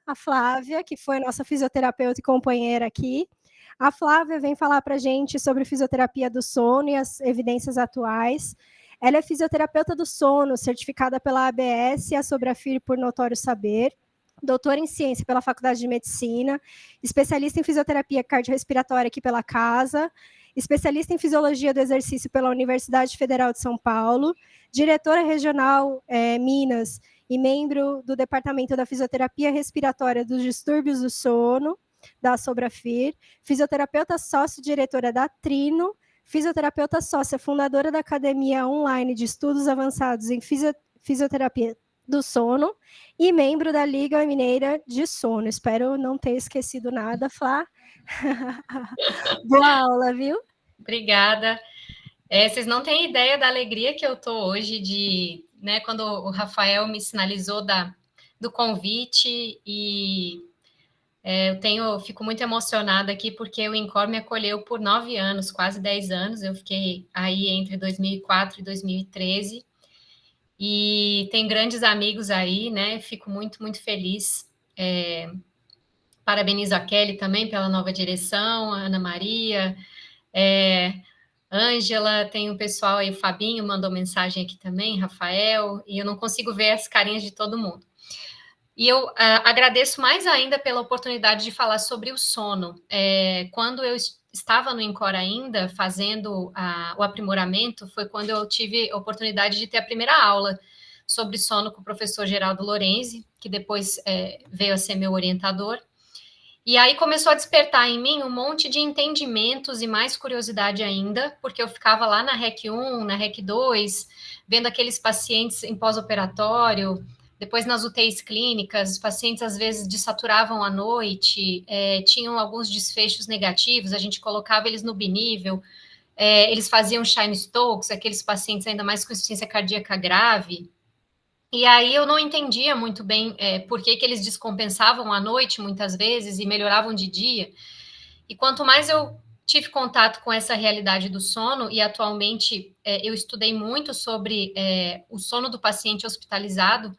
a Flávia, que foi nossa fisioterapeuta e companheira aqui. A Flávia vem falar para a gente sobre fisioterapia do sono e as evidências atuais. Ela é fisioterapeuta do sono, certificada pela ABS e a Sobrafir por notório saber, doutora em ciência pela Faculdade de Medicina, especialista em fisioterapia cardiorrespiratória aqui pela Casa, especialista em fisiologia do exercício pela Universidade Federal de São Paulo, diretora regional Minas e membro do Departamento da Fisioterapia Respiratória dos Distúrbios do Sono, da Sobrafir, fisioterapeuta sócio-diretora da Trino, fisioterapeuta sócia fundadora da Academia Online de Estudos Avançados em Fisioterapia do Sono e membro da Liga Mineira de Sono. Espero não ter esquecido nada, Flá. Boa aula, viu? Obrigada. Vocês não têm ideia da alegria que eu estou hoje de, né, quando o Rafael me sinalizou do convite e eu fico muito emocionada aqui porque o INCOR me acolheu por 9 anos, quase 10 anos. Eu fiquei aí entre 2004 e 2013 e tem grandes amigos aí, né? Fico muito, muito feliz. Parabenizo a Kelly também pela nova direção, a Ana Maria, Ângela, tem o pessoal aí, o Fabinho mandou mensagem aqui também, Rafael, e eu não consigo ver as carinhas de todo mundo. E eu agradeço mais ainda pela oportunidade de falar sobre o sono. Quando eu estava no INCOR ainda, fazendo o aprimoramento, foi quando eu tive a oportunidade de ter a primeira aula sobre sono com o professor Geraldo Lorenzi, que depois veio a ser meu orientador. E aí começou a despertar em mim um monte de entendimentos e mais curiosidade ainda, porque eu ficava lá na REC 1, na REC 2, vendo aqueles pacientes em pós-operatório, depois nas UTIs clínicas, os pacientes às vezes dessaturavam à noite, tinham alguns desfechos negativos, a gente colocava eles no binível, eles faziam Shine Stokes, aqueles pacientes ainda mais com insuficiência cardíaca grave. E aí eu não entendia muito bem por que eles descompensavam à noite, muitas vezes, e melhoravam de dia. E quanto mais eu tive contato com essa realidade do sono, e atualmente eu estudei muito sobre o sono do paciente hospitalizado,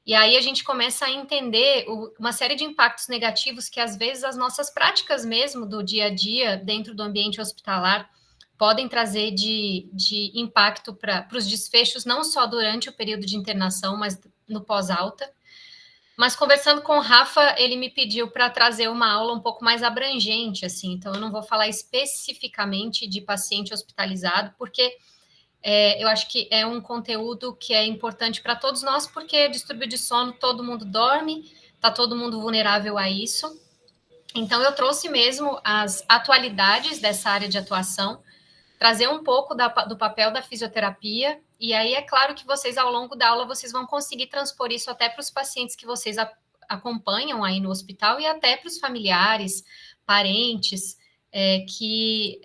e aí a gente começa a entender uma série de impactos negativos que, às vezes, as nossas práticas mesmo do dia a dia, dentro do ambiente hospitalar, podem trazer de impacto para os desfechos, não só durante o período de internação, mas no pós-alta. Mas conversando com o Rafa, ele me pediu para trazer uma aula um pouco mais abrangente, assim, então eu não vou falar especificamente de paciente hospitalizado, porque eu acho que é um conteúdo que é importante para todos nós, porque distúrbio de sono, todo mundo dorme, está todo mundo vulnerável a isso. Então, eu trouxe mesmo as atualidades dessa área de atuação, trazer um pouco do papel da fisioterapia, e aí é claro que vocês, ao longo da aula, vocês vão conseguir transpor isso até para os pacientes que vocês acompanham aí no hospital e até para os familiares, parentes, que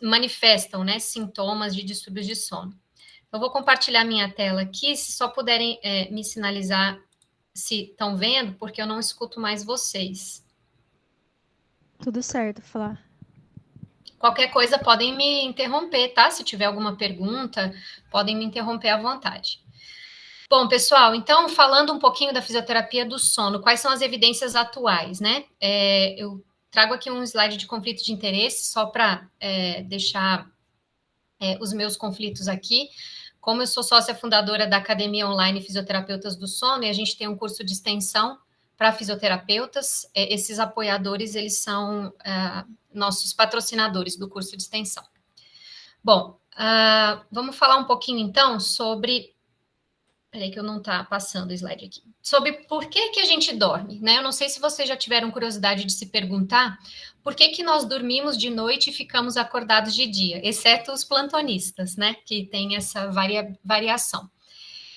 manifestam, né, sintomas de distúrbios de sono. Eu vou compartilhar minha tela aqui, se só puderem me sinalizar se estão vendo, porque eu não escuto mais vocês. Tudo certo, Flá. Qualquer coisa podem me interromper, tá? Se tiver alguma pergunta, podem me interromper à vontade. Bom, pessoal, então, falando um pouquinho da fisioterapia do sono, quais são as evidências atuais, né? Eu trago aqui um slide de conflito de interesse, só para deixar os meus conflitos aqui. Como eu sou sócia fundadora da Academia Online Fisioterapeutas do Sono, e a gente tem um curso de extensão para fisioterapeutas, esses apoiadores, eles são nossos patrocinadores do curso de extensão. Bom, vamos falar um pouquinho, então, sobre... Peraí que eu não está passando o slide aqui. Sobre por que a gente dorme, né? Eu não sei se vocês já tiveram curiosidade de se perguntar por que nós dormimos de noite e ficamos acordados de dia, exceto os plantonistas, né? Que tem essa variação.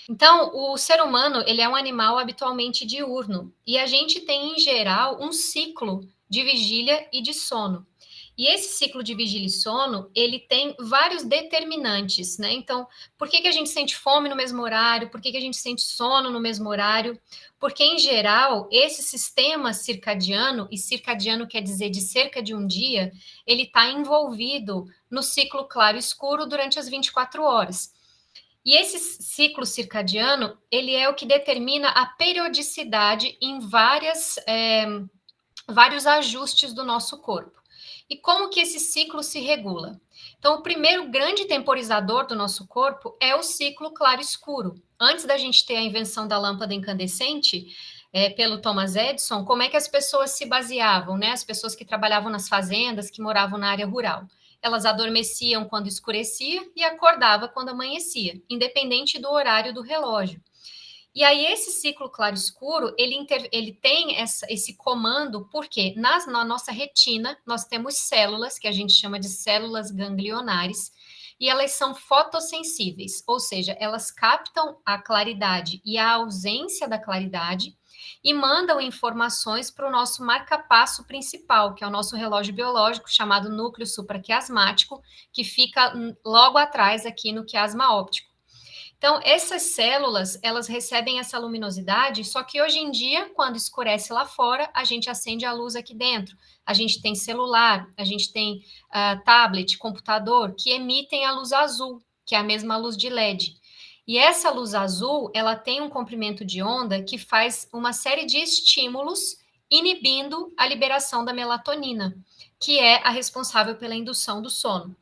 Então, o ser humano, ele é um animal habitualmente diurno, e a gente tem, em geral, um ciclo de vigília e de sono. E esse ciclo de vigília e sono, ele tem vários determinantes, né? Então, por que a gente sente fome no mesmo horário? Por que a gente sente sono no mesmo horário? Porque, em geral, esse sistema circadiano, e circadiano quer dizer de cerca de um dia, ele está envolvido no ciclo claro e escuro durante as 24 horas. E esse ciclo circadiano, ele é o que determina a periodicidade em vários ajustes do nosso corpo. E como que esse ciclo se regula? Então, o primeiro grande temporizador do nosso corpo é o ciclo claro-escuro. Antes da gente ter a invenção da lâmpada incandescente, pelo Thomas Edison, como é que as pessoas se baseavam, né? As pessoas que trabalhavam nas fazendas, que moravam na área rural. Elas adormeciam quando escurecia e acordavam quando amanhecia, independente do horário do relógio. E aí, esse ciclo claro-escuro, ele tem esse comando, porque na nossa retina, nós temos células, que a gente chama de células ganglionares, e elas são fotossensíveis, ou seja, elas captam a claridade e a ausência da claridade e mandam informações para o nosso marca-passo principal, que é o nosso relógio biológico, chamado núcleo supraquiasmático, que fica logo atrás aqui no quiasma óptico. Então, essas células, elas recebem essa luminosidade, só que hoje em dia, quando escurece lá fora, a gente acende a luz aqui dentro. A gente tem celular, a gente tem tablet, computador, que emitem a luz azul, que é a mesma luz de LED. E essa luz azul, ela tem um comprimento de onda que faz uma série de estímulos inibindo a liberação da melatonina, que é a responsável pela indução do sono.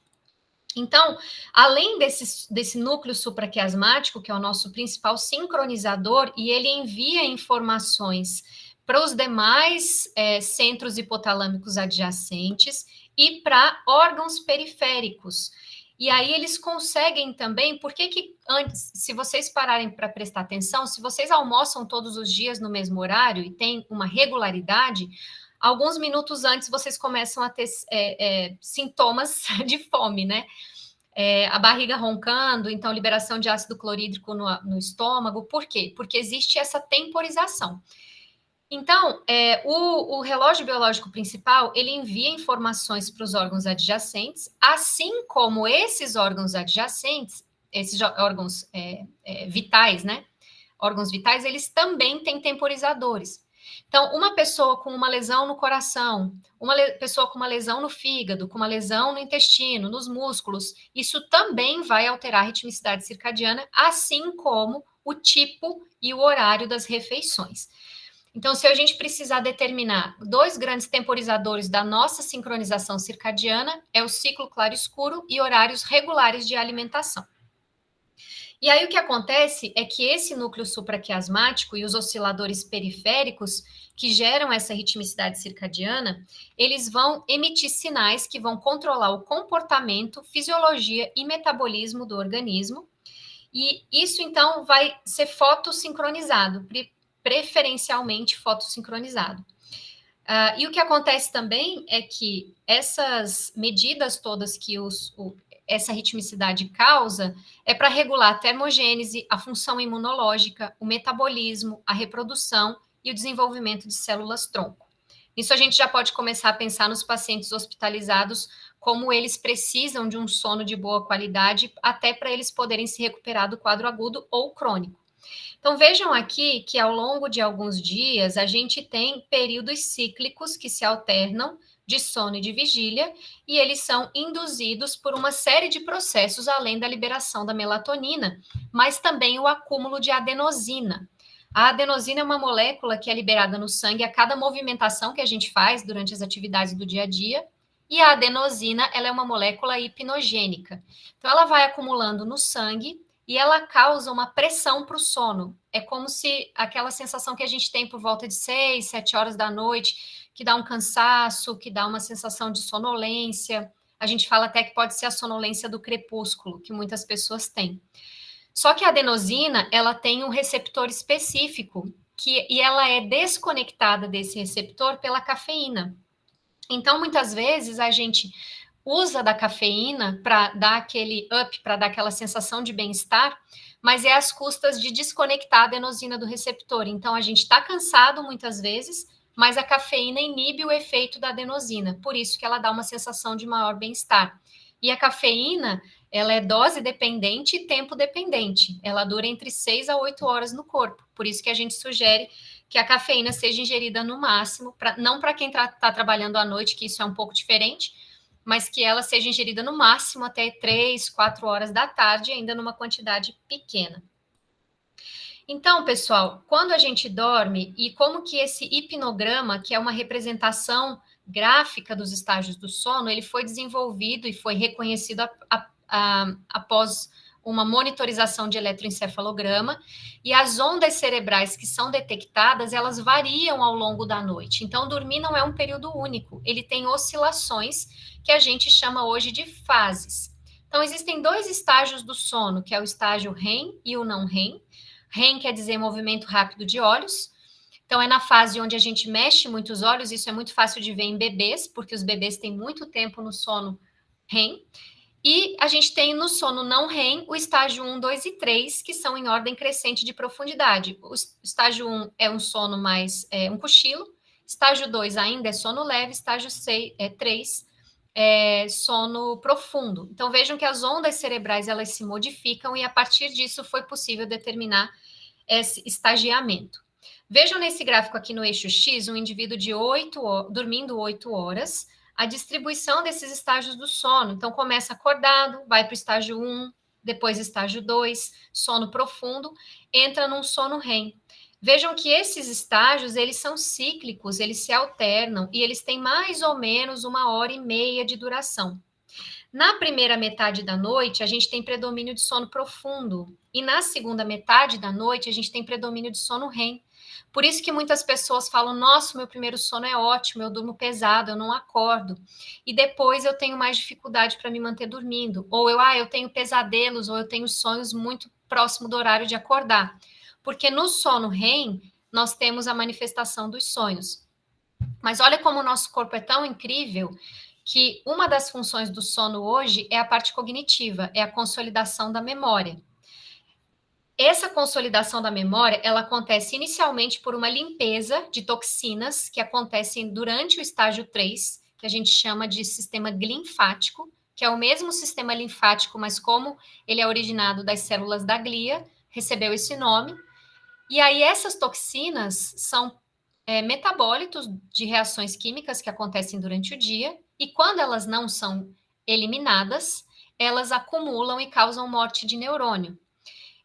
Então, além desse núcleo supraquiasmático, que é o nosso principal sincronizador, e ele envia informações para os demais centros hipotalâmicos adjacentes e para órgãos periféricos. E aí eles conseguem também, porque antes, se vocês pararem para prestar atenção, se vocês almoçam todos os dias no mesmo horário e tem uma regularidade, alguns minutos antes vocês começam a ter sintomas de fome, né? A barriga roncando, então liberação de ácido clorídrico no estômago. Por quê? Porque existe essa temporização. Então, o relógio biológico principal, ele envia informações para os órgãos adjacentes, assim como esses órgãos adjacentes, esses órgãos vitais, né? Órgãos vitais, eles também têm temporizadores. Então, uma pessoa com uma lesão no coração, uma pessoa com uma lesão no fígado, com uma lesão no intestino, nos músculos, isso também vai alterar a ritmicidade circadiana, assim como o tipo e o horário das refeições. Então, se a gente precisar determinar dois grandes temporizadores da nossa sincronização circadiana, é o ciclo claro-escuro e horários regulares de alimentação. E aí o que acontece é que esse núcleo supraquiasmático e os osciladores periféricos que geram essa ritmicidade circadiana, eles vão emitir sinais que vão controlar o comportamento, fisiologia e metabolismo do organismo. E isso então vai ser fotossincronizado, preferencialmente fotossincronizado. E o que acontece também é que essas medidas todas que essa ritmicidade causa é para regular a termogênese, a função imunológica, o metabolismo, a reprodução e o desenvolvimento de células-tronco. Isso a gente já pode começar a pensar nos pacientes hospitalizados, como eles precisam de um sono de boa qualidade, até para eles poderem se recuperar do quadro agudo ou crônico. Então, vejam aqui que ao longo de alguns dias, a gente tem períodos cíclicos que se alternam de sono e de vigília, e eles são induzidos por uma série de processos, além da liberação da melatonina, mas também o acúmulo de adenosina. A adenosina é uma molécula que é liberada no sangue a cada movimentação que a gente faz durante as atividades do dia a dia, e a adenosina, ela é uma molécula hipnogênica. Então, ela vai acumulando no sangue e ela causa uma pressão para o sono. É como se aquela sensação que a gente tem por volta de 6, 7 horas da noite, que dá um cansaço, que dá uma sensação de sonolência. A gente fala até que pode ser a sonolência do crepúsculo, que muitas pessoas têm. Só que a adenosina, ela tem um receptor específico, e ela é desconectada desse receptor pela cafeína. Então, muitas vezes, a gente usa da cafeína para dar aquele up, para dar aquela sensação de bem-estar, mas é às custas de desconectar a adenosina do receptor. Então, a gente está cansado muitas vezes, mas a cafeína inibe o efeito da adenosina, por isso que ela dá uma sensação de maior bem-estar. E a cafeína, ela é dose dependente e tempo dependente. Ela dura entre 6 a 8 horas no corpo, por isso que a gente sugere que a cafeína seja ingerida no máximo, não para quem está trabalhando à noite, que isso é um pouco diferente, mas que ela seja ingerida no máximo até 3, 4 horas da tarde, ainda numa quantidade pequena. Então, pessoal, quando a gente dorme, e como que esse hipnograma, que é uma representação gráfica dos estágios do sono, ele foi desenvolvido e foi reconhecido após uma monitorização de eletroencefalograma, e as ondas cerebrais que são detectadas, elas variam ao longo da noite. Então, dormir não é um período único, ele tem oscilações que a gente chama hoje de fases. Então, existem 2 estágios do sono, que é o estágio REM e o não REM. REM quer dizer movimento rápido de olhos. Então, é na fase onde a gente mexe muito os olhos, isso é muito fácil de ver em bebês, porque os bebês têm muito tempo no sono REM. E a gente tem no sono não REM o estágio 1, 2 e 3, que são em ordem crescente de profundidade. O estágio 1 é um sono mais, um cochilo. Estágio 2 ainda é sono leve. Estágio 3 é sono profundo. Então, vejam que as ondas cerebrais, elas se modificam e, a partir disso, foi possível determinar esse estagiamento. Vejam nesse gráfico aqui no eixo X, um indivíduo de dormindo 8 horas, a distribuição desses estágios do sono. Então, começa acordado, vai para o estágio 1, depois estágio 2, sono profundo, entra num sono REM. Vejam que esses estágios, eles são cíclicos, eles se alternam e eles têm mais ou menos 1h30 de duração. Na primeira metade da noite, a gente tem predomínio de sono profundo. E na segunda metade da noite, a gente tem predomínio de sono REM. Por isso que muitas pessoas falam, nossa, meu primeiro sono é ótimo, eu durmo pesado, eu não acordo. E depois eu tenho mais dificuldade para me manter dormindo. Ou eu tenho pesadelos, ou eu tenho sonhos muito próximo do horário de acordar. Porque no sono REM, nós temos a manifestação dos sonhos. Mas olha como o nosso corpo é tão incrível, que uma das funções do sono hoje é a parte cognitiva, é a consolidação da memória. Essa consolidação da memória, ela acontece inicialmente por uma limpeza de toxinas que acontecem durante o estágio 3, que a gente chama de sistema linfático, que é o mesmo sistema linfático, mas como ele é originado das células da glia, recebeu esse nome. E aí essas toxinas são metabólitos de reações químicas que acontecem durante o dia, e quando elas não são eliminadas, elas acumulam e causam morte de neurônio.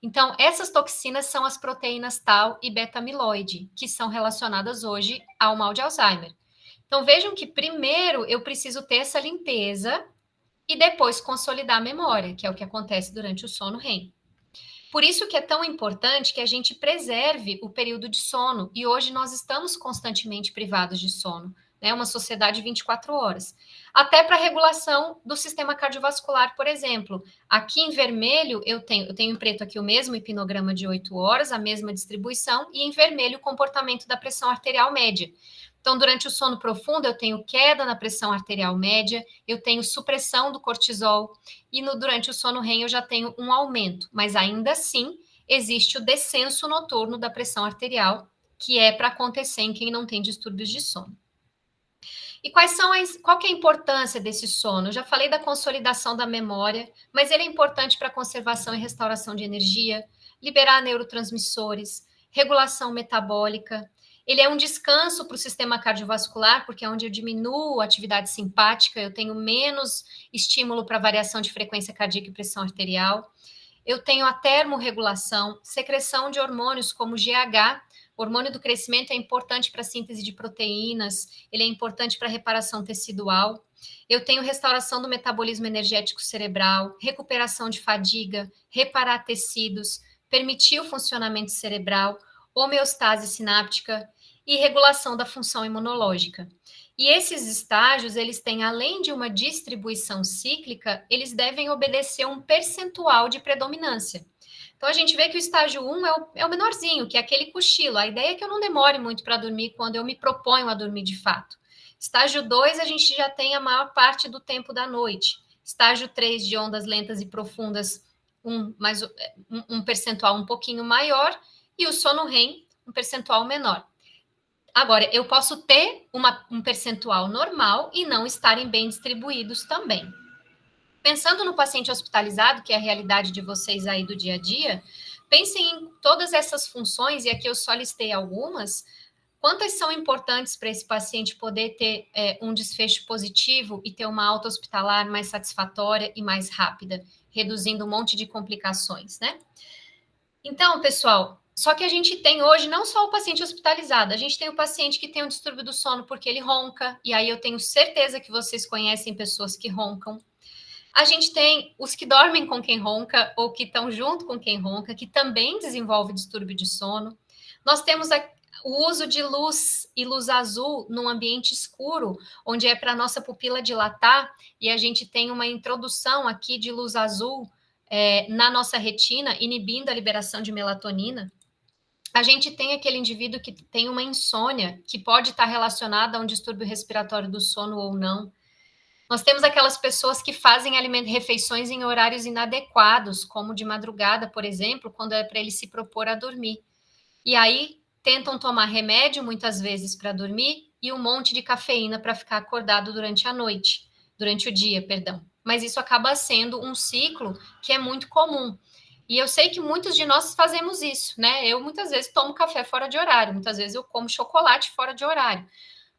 Então, essas toxinas são as proteínas tau e beta-amiloide, que são relacionadas hoje ao mal de Alzheimer. Então, vejam que primeiro eu preciso ter essa limpeza e depois consolidar a memória, que é o que acontece durante o sono REM. Por isso que é tão importante que a gente preserve o período de sono, e hoje nós estamos constantemente privados de sono, né? Uma sociedade 24 horas. Até para a regulação do sistema cardiovascular, por exemplo. Aqui em vermelho, eu tenho em preto aqui o mesmo hipnograma de 8 horas, a mesma distribuição, e em vermelho o comportamento da pressão arterial média. Então, durante o sono profundo, eu tenho queda na pressão arterial média, eu tenho supressão do cortisol, e durante o sono REM eu já tenho um aumento, mas ainda assim existe o descenso noturno da pressão arterial, que é para acontecer em quem não tem distúrbios de sono. E qual que é a importância desse sono? Eu já falei da consolidação da memória, mas ele é importante para a conservação e restauração de energia, liberar neurotransmissores, regulação metabólica. Ele é um descanso para o sistema cardiovascular, porque é onde eu diminuo a atividade simpática, eu tenho menos estímulo para variação de frequência cardíaca e pressão arterial. Eu tenho a termorregulação, secreção de hormônios como GH. O hormônio do crescimento é importante para a síntese de proteínas, ele é importante para a reparação tecidual. Eu tenho restauração do metabolismo energético cerebral, recuperação de fadiga, reparar tecidos, permitir o funcionamento cerebral, homeostase sináptica e regulação da função imunológica. E esses estágios, eles têm, além de uma distribuição cíclica, eles devem obedecer um percentual de predominância. Então, a gente vê que o estágio 1 é o menorzinho, que é aquele cochilo. A ideia é que eu não demore muito para dormir quando eu me proponho a dormir de fato. Estágio 2, a gente já tem a maior parte do tempo da noite. Estágio 3, de ondas lentas e profundas, um percentual um pouquinho maior. E o sono REM, um percentual menor. Agora, eu posso ter um percentual normal e não estarem bem distribuídos também. Pensando no paciente hospitalizado, que é a realidade de vocês aí do dia a dia, pensem em todas essas funções, e aqui eu só listei algumas, quantas são importantes para esse paciente poder ter um desfecho positivo e ter uma alta hospitalar mais satisfatória e mais rápida, reduzindo um monte de complicações, né? Então, pessoal, só que a gente tem hoje não só o paciente hospitalizado, a gente tem o paciente que tem um distúrbio do sono porque ele ronca, e aí eu tenho certeza que vocês conhecem pessoas que roncam. A gente tem os que dormem com quem ronca ou que estão junto com quem ronca, que também desenvolve distúrbio de sono. Nós temos o uso de luz e luz azul num ambiente escuro, onde é para a nossa pupila dilatar, e a gente tem uma introdução aqui de luz azul na nossa retina, inibindo a liberação de melatonina. A gente tem aquele indivíduo que tem uma insônia, que pode estar relacionada a um distúrbio respiratório do sono ou não. Nós temos aquelas pessoas que fazem refeições em horários inadequados, como de madrugada, por exemplo, quando é para ele se propor a dormir. E aí tentam tomar remédio, muitas vezes, para dormir, e um monte de cafeína para ficar acordado durante a noite, durante o dia, perdão. Mas isso acaba sendo um ciclo que é muito comum. E eu sei que muitos de nós fazemos isso, né? Eu muitas vezes tomo café fora de horário, muitas vezes eu como chocolate fora de horário,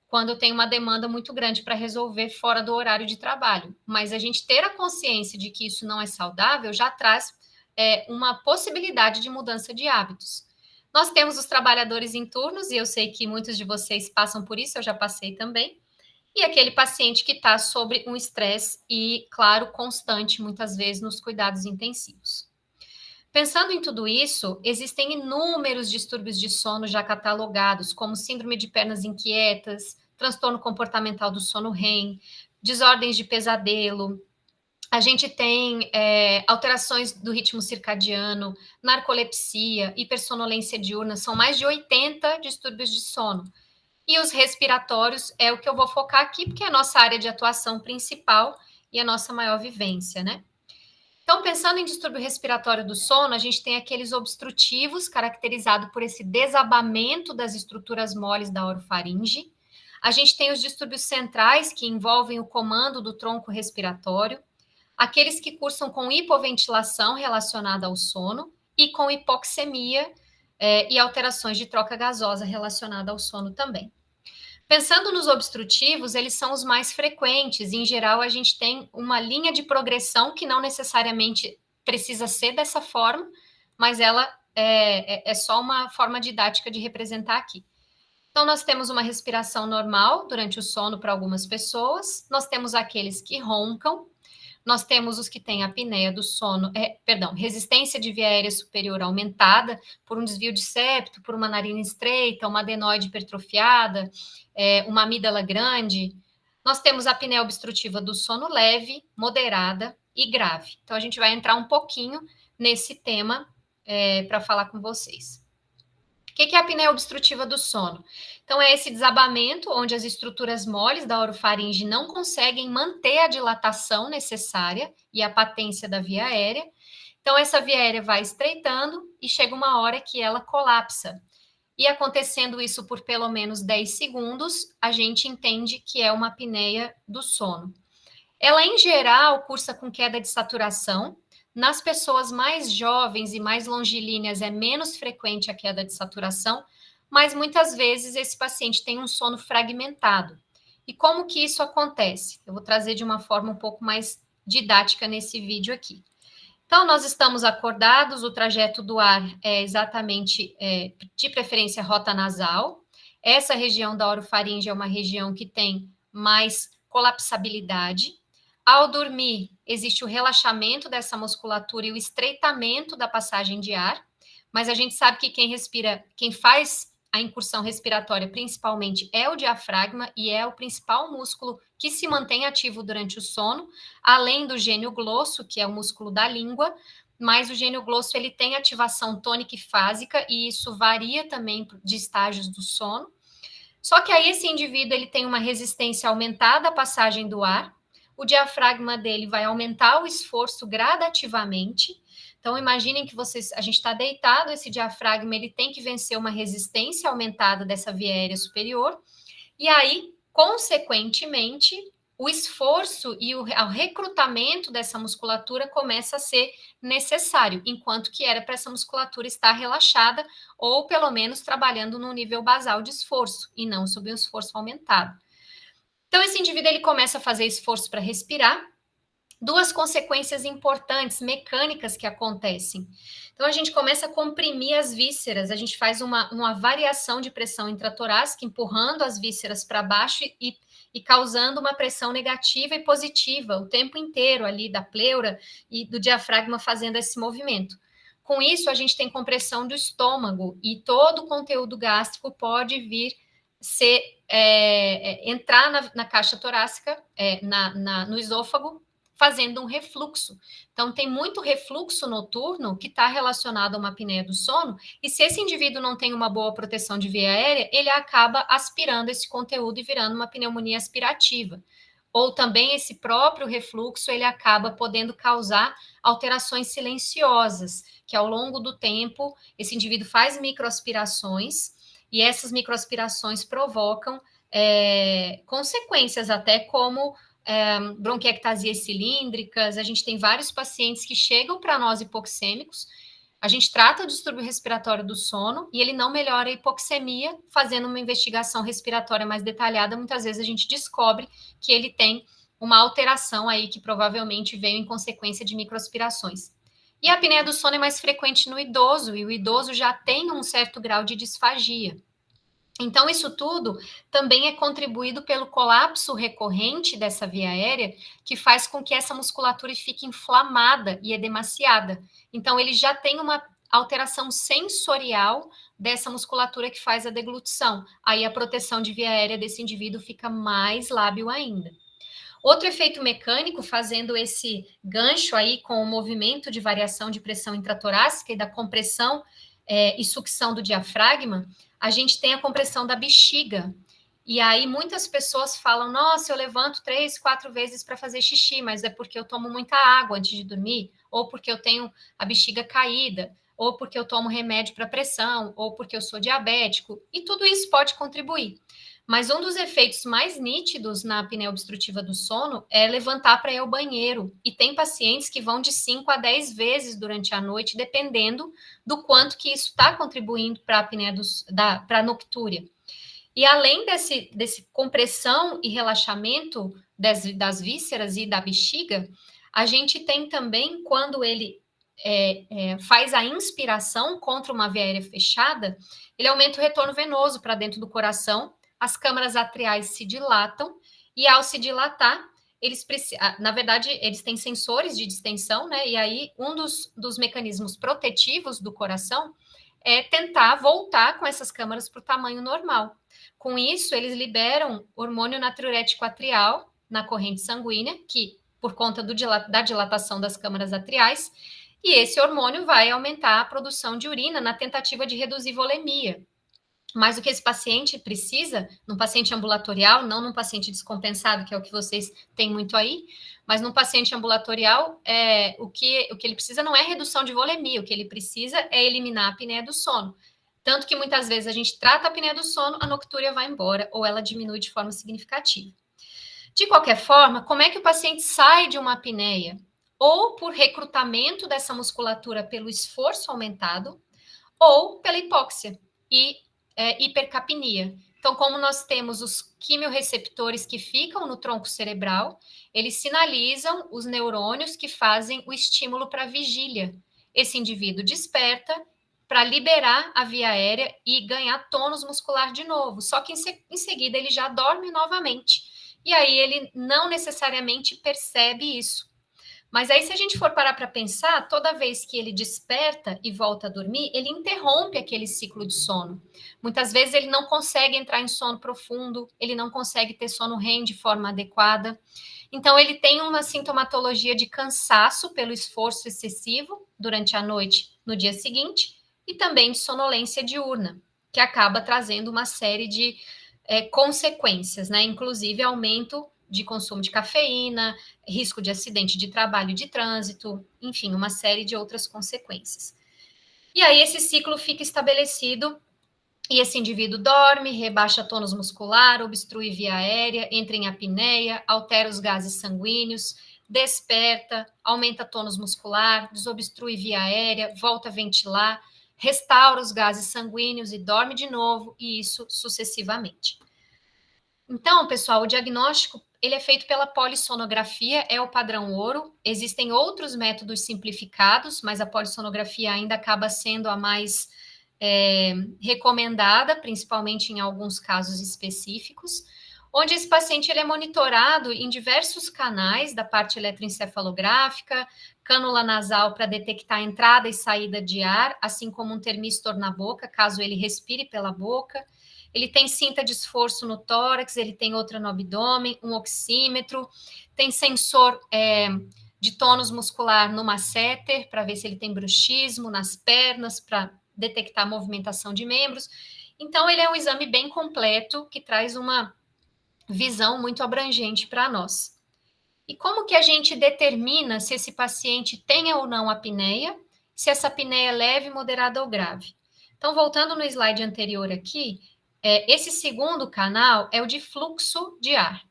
quando eu tenho uma demanda muito grande para resolver fora do horário de trabalho. Mas a gente ter a consciência de que isso não é saudável já traz uma possibilidade de mudança de hábitos. Nós temos os trabalhadores em turnos, e eu sei que muitos de vocês passam por isso, eu já passei também. E aquele paciente que está sob um estresse e, claro, constante, muitas vezes, nos cuidados intensivos. Pensando em tudo isso, existem inúmeros distúrbios de sono já catalogados, como síndrome de pernas inquietas, transtorno comportamental do sono REM, desordens de pesadelo. A gente tem alterações do ritmo circadiano, narcolepsia, hipersonolência diurna, são mais de 80 distúrbios de sono. E os respiratórios é o que eu vou focar aqui, porque é a nossa área de atuação principal e a nossa maior vivência, né? Então, pensando em distúrbio respiratório do sono, a gente tem aqueles obstrutivos, caracterizado por esse desabamento das estruturas moles da orofaringe. A gente tem os distúrbios centrais, que envolvem o comando do tronco respiratório. Aqueles que cursam com hipoventilação relacionada ao sono e com hipoxemia e alterações de troca gasosa relacionada ao sono também. Pensando nos obstrutivos, eles são os mais frequentes. Em geral, a gente tem uma linha de progressão que não necessariamente precisa ser dessa forma, mas ela é só uma forma didática de representar aqui. Então, nós temos uma respiração normal durante o sono para algumas pessoas, nós temos aqueles que roncam, nós temos os que têm apneia do sono, resistência de via aérea superior aumentada por um desvio de septo, por uma narina estreita, uma adenoide hipertrofiada, uma amígdala grande. Nós temos a apneia obstrutiva do sono leve, moderada e grave. Então, a gente vai entrar um pouquinho nesse tema para falar com vocês. O que é a apneia obstrutiva do sono? Então, é esse desabamento onde as estruturas moles da orofaringe não conseguem manter a dilatação necessária e a patência da via aérea. Então, essa via aérea vai estreitando e chega uma hora que ela colapsa. E acontecendo isso por pelo menos 10 segundos, a gente entende que é uma apneia do sono. Ela, em geral, cursa com queda de saturação. Nas pessoas mais jovens e mais longilíneas é menos frequente a queda de saturação, mas muitas vezes esse paciente tem um sono fragmentado. E como que isso acontece? Eu vou trazer de uma forma um pouco mais didática nesse vídeo aqui. Então, nós estamos acordados, o trajeto do ar é exatamente, de preferência, rota nasal. Essa região da orofaringe é uma região que tem mais colapsabilidade. Ao dormir, existe o relaxamento dessa musculatura e o estreitamento da passagem de ar, mas a gente sabe que quem faz a incursão respiratória principalmente é o diafragma e é o principal músculo que se mantém ativo durante o sono, além do gênio glosso, que é o músculo da língua, mas o gênio glosso ele tem ativação tônica e fásica e isso varia também de estágios do sono. Só que aí esse indivíduo ele tem uma resistência aumentada à passagem do ar, o diafragma dele vai aumentar o esforço gradativamente. Então, imaginem que a gente está deitado, esse diafragma ele tem que vencer uma resistência aumentada dessa via aérea superior, e aí, consequentemente, o esforço e o recrutamento dessa musculatura começa a ser necessário, enquanto que era para essa musculatura estar relaxada ou pelo menos trabalhando no nível basal de esforço e não sob um esforço aumentado. Então esse indivíduo ele começa a fazer esforço para respirar. Duas consequências importantes, mecânicas que acontecem. Então, a gente começa a comprimir as vísceras, a gente faz uma variação de pressão intratorácica, empurrando as vísceras para baixo e causando uma pressão negativa e positiva o tempo inteiro ali da pleura e do diafragma fazendo esse movimento. Com isso, a gente tem compressão do estômago e todo o conteúdo gástrico pode vir entrar na caixa torácica, no esôfago, fazendo um refluxo. Então, tem muito refluxo noturno que está relacionado a uma apneia do sono, e se esse indivíduo não tem uma boa proteção de via aérea, ele acaba aspirando esse conteúdo e virando uma pneumonia aspirativa. Ou também esse próprio refluxo, ele acaba podendo causar alterações silenciosas, que ao longo do tempo, esse indivíduo faz microaspirações, e essas microaspirações provocam consequências até como bronquiectasias cilíndricas. A gente tem vários pacientes que chegam para nós hipoxêmicos, a gente trata o distúrbio respiratório do sono e ele não melhora a hipoxemia, fazendo uma investigação respiratória mais detalhada, muitas vezes a gente descobre que ele tem uma alteração aí que provavelmente veio em consequência de microaspirações. E a apneia do sono é mais frequente no idoso, e o idoso já tem um certo grau de disfagia. Então, isso tudo também é contribuído pelo colapso recorrente dessa via aérea, que faz com que essa musculatura fique inflamada e edemaciada. Então, ele já tem uma alteração sensorial dessa musculatura que faz a deglutição. Aí, a proteção de via aérea desse indivíduo fica mais lábil ainda. Outro efeito mecânico, fazendo esse gancho aí com o movimento de variação de pressão intratorácica e da compressão e sucção do diafragma, a gente tem a compressão da bexiga. E aí muitas pessoas falam, nossa, eu levanto 3, 4 vezes para fazer xixi, mas é porque eu tomo muita água antes de dormir, ou porque eu tenho a bexiga caída, ou porque eu tomo remédio para pressão, ou porque eu sou diabético, e tudo isso pode contribuir. Mas um dos efeitos mais nítidos na apneia obstrutiva do sono é levantar para ir ao banheiro. E tem pacientes que vão de 5 a 10 vezes durante a noite, dependendo do quanto que isso está contribuindo para a apneia para a noctúria. E além desse compressão e relaxamento das vísceras e da bexiga, a gente tem também, quando ele faz a inspiração contra uma via aérea fechada, ele aumenta o retorno venoso para dentro do coração, as câmaras atriais se dilatam, e ao se dilatar, na verdade, eles têm sensores de distensão, né? E aí, um dos mecanismos protetivos do coração é tentar voltar com essas câmaras para o tamanho normal. Com isso, eles liberam hormônio natriurético atrial na corrente sanguínea, que, por conta da dilatação das câmaras atriais, e esse hormônio vai aumentar a produção de urina na tentativa de reduzir volemia. Mas o que esse paciente precisa, num paciente ambulatorial, não num paciente descompensado, que é o que vocês têm muito aí, mas num paciente ambulatorial, o que ele precisa não é redução de volemia, o que ele precisa é eliminar a apneia do sono. Tanto que muitas vezes a gente trata a apneia do sono, a noctúria vai embora, ou ela diminui de forma significativa. De qualquer forma, como é que o paciente sai de uma apneia? Ou por recrutamento dessa musculatura pelo esforço aumentado, ou pela hipóxia e hipercapnia. Então, como nós temos os quimiorreceptores que ficam no tronco cerebral, eles sinalizam os neurônios que fazem o estímulo para a vigília. Esse indivíduo desperta para liberar a via aérea e ganhar tônus muscular de novo, só que em seguida ele já dorme novamente. E aí ele não necessariamente percebe isso. Mas aí, se a gente for parar para pensar, toda vez que ele desperta e volta a dormir, ele interrompe aquele ciclo de sono. Muitas vezes ele não consegue entrar em sono profundo, ele não consegue ter sono REM de forma adequada. Então, ele tem uma sintomatologia de cansaço pelo esforço excessivo durante a noite, no dia seguinte, e também de sonolência diurna, que acaba trazendo uma série de consequências, né? Inclusive aumento de consumo de cafeína, risco de acidente de trabalho e de trânsito, enfim, uma série de outras consequências. E aí esse ciclo fica estabelecido E esse indivíduo dorme, rebaixa tônus muscular, obstrui via aérea, entra em apneia, altera os gases sanguíneos, desperta, aumenta tônus muscular, desobstrui via aérea, volta a ventilar, restaura os gases sanguíneos e dorme de novo, e isso sucessivamente. Então, pessoal, o diagnóstico ele é feito pela polissonografia, é o padrão ouro. Existem outros métodos simplificados, mas a polissonografia ainda acaba sendo a mais recomendada, principalmente em alguns casos específicos, onde esse paciente ele é monitorado em diversos canais da parte eletroencefalográfica, cânula nasal para detectar a entrada e saída de ar, assim como um termistor na boca, caso ele respire pela boca. Ele tem cinta de esforço no tórax, ele tem outra no abdômen, um oxímetro, tem sensor de tônus muscular no masseter, para ver se ele tem bruxismo, nas pernas, para detectar a movimentação de membros. Então, ele é um exame bem completo, que traz uma visão muito abrangente para nós. E como que a gente determina se esse paciente tem ou não apneia, se essa apneia é leve, moderada ou grave? Então, voltando no slide anterior aqui, esse segundo canal é o de fluxo de ar.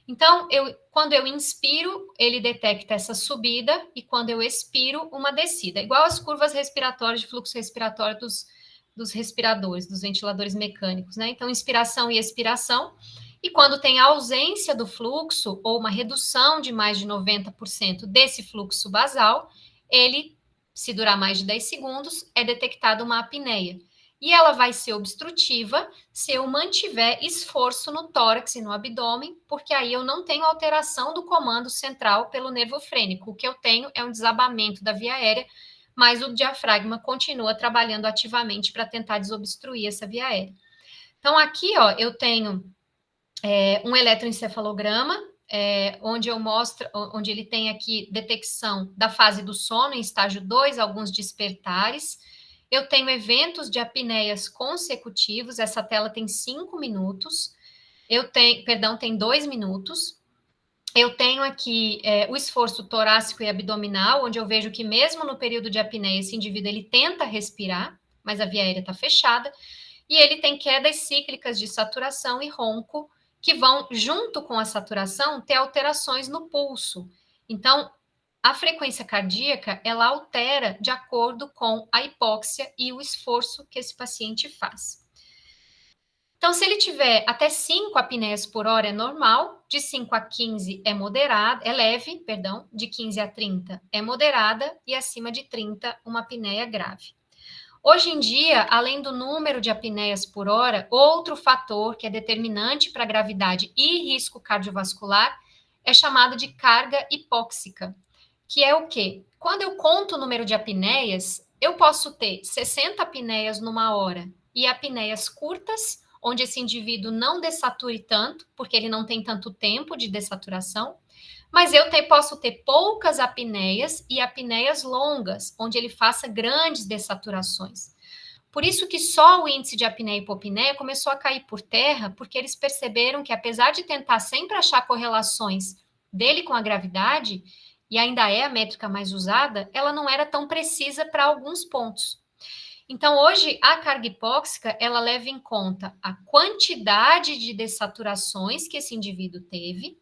Então, quando eu inspiro, ele detecta essa subida, e quando eu expiro, uma descida. Igual as curvas respiratórias de fluxo respiratório dos respiradores, dos ventiladores mecânicos, né? Então, inspiração e expiração. E quando tem ausência do fluxo, ou uma redução de mais de 90% desse fluxo basal, ele, se durar mais de 10 segundos, é detectada uma apneia. E ela vai ser obstrutiva se eu mantiver esforço no tórax e no abdômen, porque aí eu não tenho alteração do comando central pelo nervo frênico. O que eu tenho é um desabamento da via aérea, mas o diafragma continua trabalhando ativamente para tentar desobstruir essa via aérea. Então, aqui, ó, eu tenho um eletroencefalograma, onde eu mostro, onde ele tem aqui detecção da fase do sono em estágio 2, alguns despertares. Eu tenho eventos de apneias consecutivos, essa tela tem 5 minutos. Tem 2 minutos. Eu tenho aqui o esforço torácico e abdominal, onde eu vejo que mesmo no período de apneia, esse indivíduo ele tenta respirar, mas a via aérea está fechada. E ele tem quedas cíclicas de saturação e ronco, que vão, junto com a saturação, ter alterações no pulso. Então, a frequência cardíaca, ela altera de acordo com a hipóxia e o esforço que esse paciente faz. Então, se ele tiver até 5 apneias por hora é normal, de 5 a 15 é moderada, é leve, perdão, de 15 a 30 é moderada e acima de 30 uma apneia grave. Hoje em dia, além do número de apneias por hora, outro fator que é determinante para a gravidade e risco cardiovascular é chamado de carga hipóxica, que é o quê? Quando eu conto o número de apneias, eu posso ter 60 apneias numa hora e apneias curtas, onde esse indivíduo não dessature tanto, porque ele não tem tanto tempo de dessaturação, mas eu posso ter poucas apneias e apneias longas, onde ele faça grandes dessaturações. Por isso que só o índice de apneia e hipopneia começou a cair por terra, porque eles perceberam que, apesar de tentar sempre achar correlações dele com a gravidade, e ainda é a métrica mais usada, ela não era tão precisa para alguns pontos. Então, hoje, a carga hipóxica, ela leva em conta a quantidade de dessaturações que esse indivíduo teve,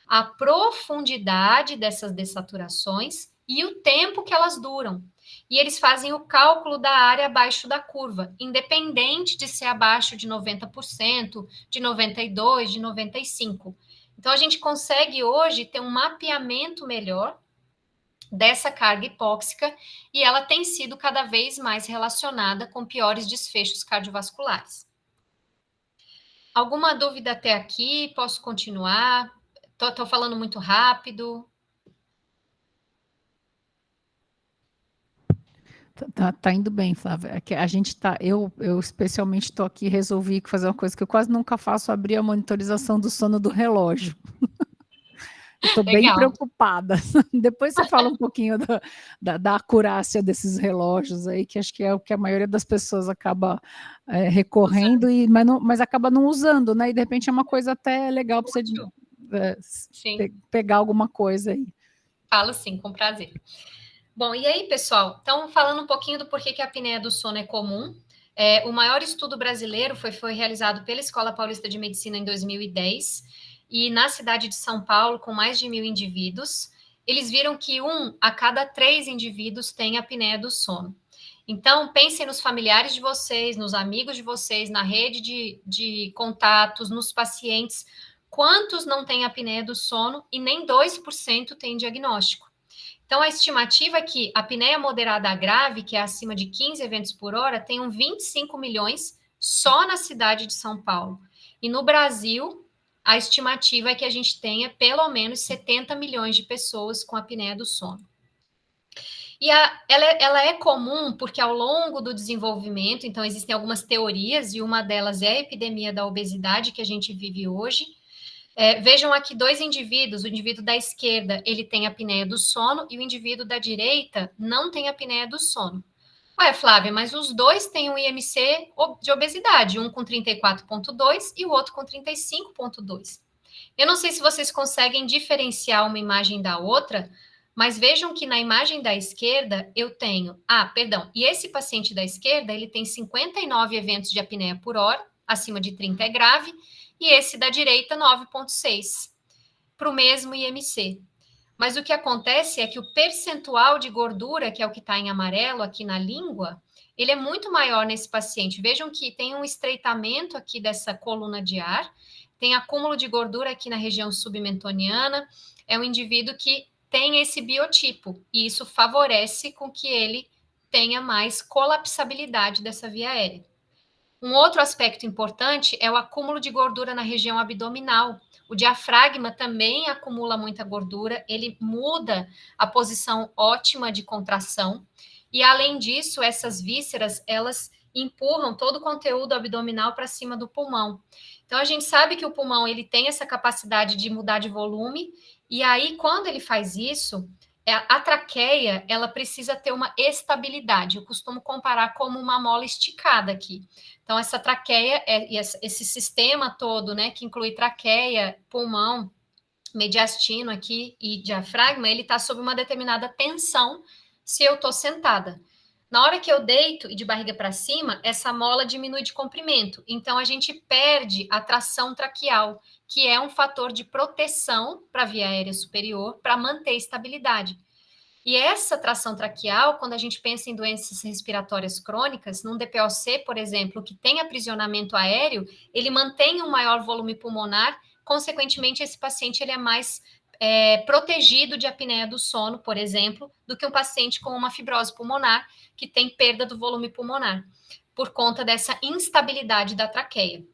a profundidade dessas dessaturações e o tempo que elas duram. E eles fazem o cálculo da área abaixo da curva, independente de ser abaixo de 90%, de 92%, de 95%. Então, a gente consegue hoje ter um mapeamento melhor dessa carga hipóxica e ela tem sido cada vez mais relacionada com piores desfechos cardiovasculares. Alguma dúvida até aqui? Posso continuar? Estou falando muito rápido. Tá indo bem, Flávia. É que a gente eu especialmente estou aqui, resolvi fazer uma coisa que eu quase nunca faço, abrir a monitorização do sono do relógio. Estou bem preocupada. Depois você fala um pouquinho da acurácia desses relógios aí, que acho que é o que a maioria das pessoas acaba recorrendo, mas acaba não usando, né? E de repente é uma coisa até legal para você pegar alguma coisa aí. Falo sim, com prazer. Bom, e aí, pessoal? Então, falando um pouquinho do porquê que a apneia do sono é comum. O maior estudo brasileiro foi realizado pela Escola Paulista de Medicina em 2010, e na cidade de São Paulo, com mais de 1.000 indivíduos, eles viram que 1 a cada 3 indivíduos tem apneia do sono. Então, pensem nos familiares de vocês, nos amigos de vocês, na rede de contatos, nos pacientes, quantos não têm apneia do sono e nem 2% têm diagnóstico. Então, a estimativa é que a apneia moderada a grave, que é acima de 15 eventos por hora, tem 25 milhões só na cidade de São Paulo. E no Brasil, a estimativa é que a gente tenha pelo menos 70 milhões de pessoas com apneia do sono. E ela é comum porque ao longo do desenvolvimento, então existem algumas teorias, e uma delas é a epidemia da obesidade que a gente vive hoje. Vejam aqui 2 indivíduos, o indivíduo da esquerda, ele tem apneia do sono, e o indivíduo da direita não tem apneia do sono. Ué, Flávia, mas os 2 têm um IMC de obesidade, um com 34,2 e o outro com 35,2. Eu não sei se vocês conseguem diferenciar uma imagem da outra, mas vejam que na imagem da esquerda eu tenho... e esse paciente da esquerda, ele tem 59 eventos de apneia por hora, acima de 30 é grave, e esse da direita, 9,6, para o mesmo IMC. Mas o que acontece é que o percentual de gordura, que é o que está em amarelo aqui na língua, ele é muito maior nesse paciente. Vejam que tem um estreitamento aqui dessa coluna de ar, tem acúmulo de gordura aqui na região submentoniana, é um indivíduo que tem esse biotipo, e isso favorece com que ele tenha mais colapsabilidade dessa via aérea. Um outro aspecto importante é o acúmulo de gordura na região abdominal. O diafragma também acumula muita gordura, ele muda a posição ótima de contração, e além disso, essas vísceras, elas empurram todo o conteúdo abdominal para cima do pulmão. Então, a gente sabe que o pulmão, ele tem essa capacidade de mudar de volume, e aí, quando ele faz isso, a traqueia, ela precisa ter uma estabilidade. Eu costumo comparar como uma mola esticada aqui. Então, essa traqueia, esse sistema todo, né, que inclui traqueia, pulmão, mediastino aqui e diafragma, ele está sob uma determinada tensão se eu estou sentada. Na hora que eu deito e de barriga para cima, essa mola diminui de comprimento. Então, a gente perde a tração traqueal, que é um fator de proteção para a via aérea superior, para manter estabilidade. E essa tração traqueal, quando a gente pensa em doenças respiratórias crônicas, num DPOC, por exemplo, que tem aprisionamento aéreo, ele mantém um maior volume pulmonar, consequentemente, esse paciente ele é mais protegido de apneia do sono, por exemplo, do que um paciente com uma fibrose pulmonar, que tem perda do volume pulmonar, por conta dessa instabilidade da traqueia.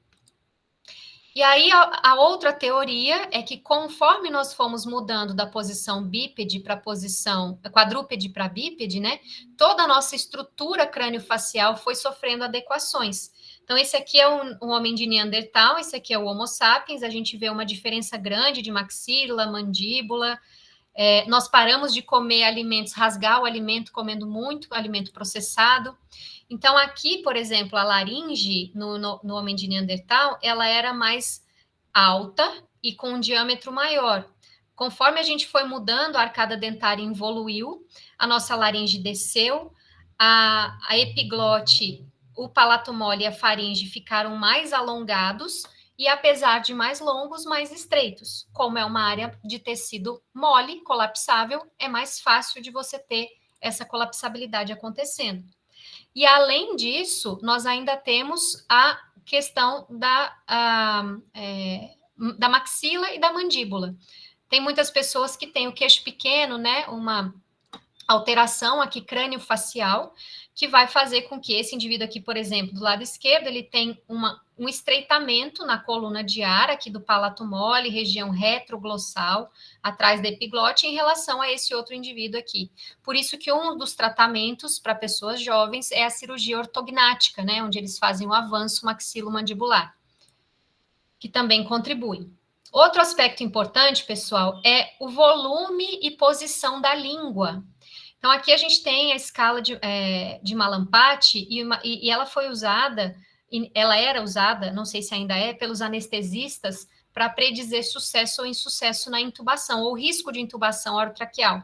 E aí, a outra teoria é que conforme nós fomos mudando da posição bípede para a posição quadrúpede para bípede, né, toda a nossa estrutura crânio-facial foi sofrendo adequações. Então, esse aqui é um homem de Neandertal, esse aqui é o Homo sapiens, a gente vê uma diferença grande de maxila, mandíbula. Nós paramos de comer alimentos, rasgar o alimento, comendo muito alimento processado. Então, aqui, por exemplo, a laringe no homem de Neandertal, ela era mais alta e com um diâmetro maior. Conforme a gente foi mudando, a arcada dentária evoluiu, a nossa laringe desceu, a epiglote, o palato mole e a faringe ficaram mais alongados e, apesar de mais longos, mais estreitos. Como é uma área de tecido mole, colapsável, é mais fácil de você ter essa colapsabilidade acontecendo. E, além disso, nós ainda temos a questão da maxila e da mandíbula. Tem muitas pessoas que têm o queixo pequeno, né, uma alteração aqui crânio-facial, que vai fazer com que esse indivíduo aqui, por exemplo, do lado esquerdo, ele tem um estreitamento na coluna de ar, aqui do palato mole, região retroglossal, atrás da epiglote, em relação a esse outro indivíduo aqui. Por isso que um dos tratamentos para pessoas jovens é a cirurgia ortognática, né, onde eles fazem o avanço maxilomandibular, que também contribui. Outro aspecto importante, pessoal, é o volume e posição da língua. Então, aqui a gente tem a escala de Mallampati e ela foi usada, ela era usada, não sei se ainda é, pelos anestesistas para predizer sucesso ou insucesso na intubação, ou risco de intubação orotraqueal.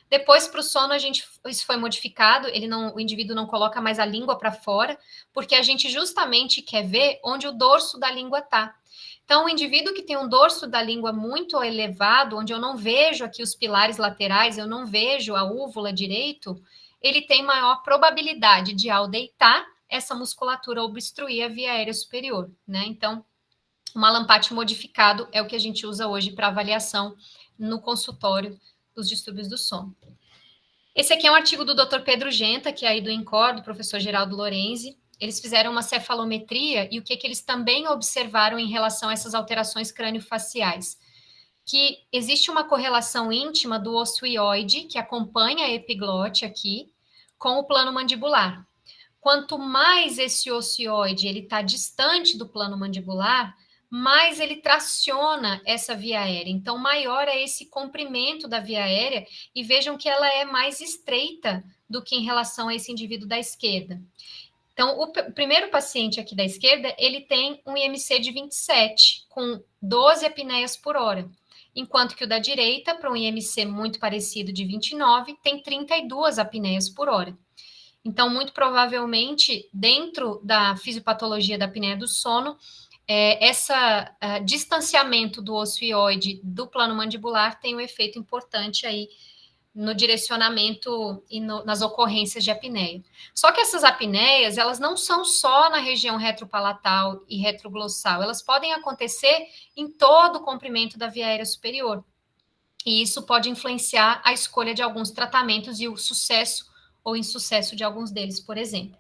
Depois, para o sono, isso foi modificado, o indivíduo não coloca mais a língua para fora, porque a gente justamente quer ver onde o dorso da língua está. Então, o indivíduo que tem um dorso da língua muito elevado, onde eu não vejo aqui os pilares laterais, eu não vejo a úvula direito, ele tem maior probabilidade de, ao deitar, essa musculatura obstruir a via aérea superior, né? Então, o Mallampati modificado é o que a gente usa hoje para avaliação no consultório dos distúrbios do sono. Esse aqui é um artigo do Dr. Pedro Genta, que é aí do INCOR, do professor Geraldo Lorenzi. Eles fizeram uma cefalometria e o que eles também observaram em relação a essas alterações crâniofaciais? Que existe uma correlação íntima do osso hioide, que acompanha a epiglote aqui, com o plano mandibular. Quanto mais esse osso hioide está distante do plano mandibular, mais ele traciona essa via aérea. Então, maior é esse comprimento da via aérea, e vejam que ela é mais estreita do que em relação a esse indivíduo da esquerda. Então, o primeiro paciente aqui da esquerda, ele tem um IMC de 27, com 12 apneias por hora, enquanto que o da direita, para um IMC muito parecido de 29, tem 32 apneias por hora. Então, muito provavelmente, dentro da fisiopatologia da apneia do sono, esse distanciamento do osso hioide do plano mandibular tem um efeito importante aí no direcionamento e nas ocorrências de apneia. Só que essas apneias, elas não são só na região retropalatal e retroglossal, elas podem acontecer em todo o comprimento da via aérea superior. E isso pode influenciar a escolha de alguns tratamentos e o sucesso ou insucesso de alguns deles, por exemplo.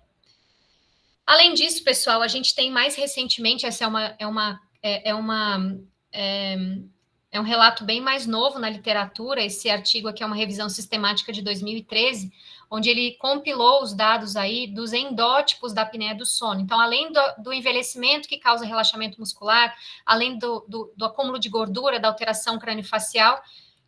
Além disso, pessoal, a gente tem mais recentemente, essa é um relato bem mais novo na literatura. Esse artigo aqui é uma revisão sistemática de 2013, onde ele compilou os dados aí dos endótipos da apneia do sono. Então, além do envelhecimento que causa relaxamento muscular, além do acúmulo de gordura, da alteração craniofacial,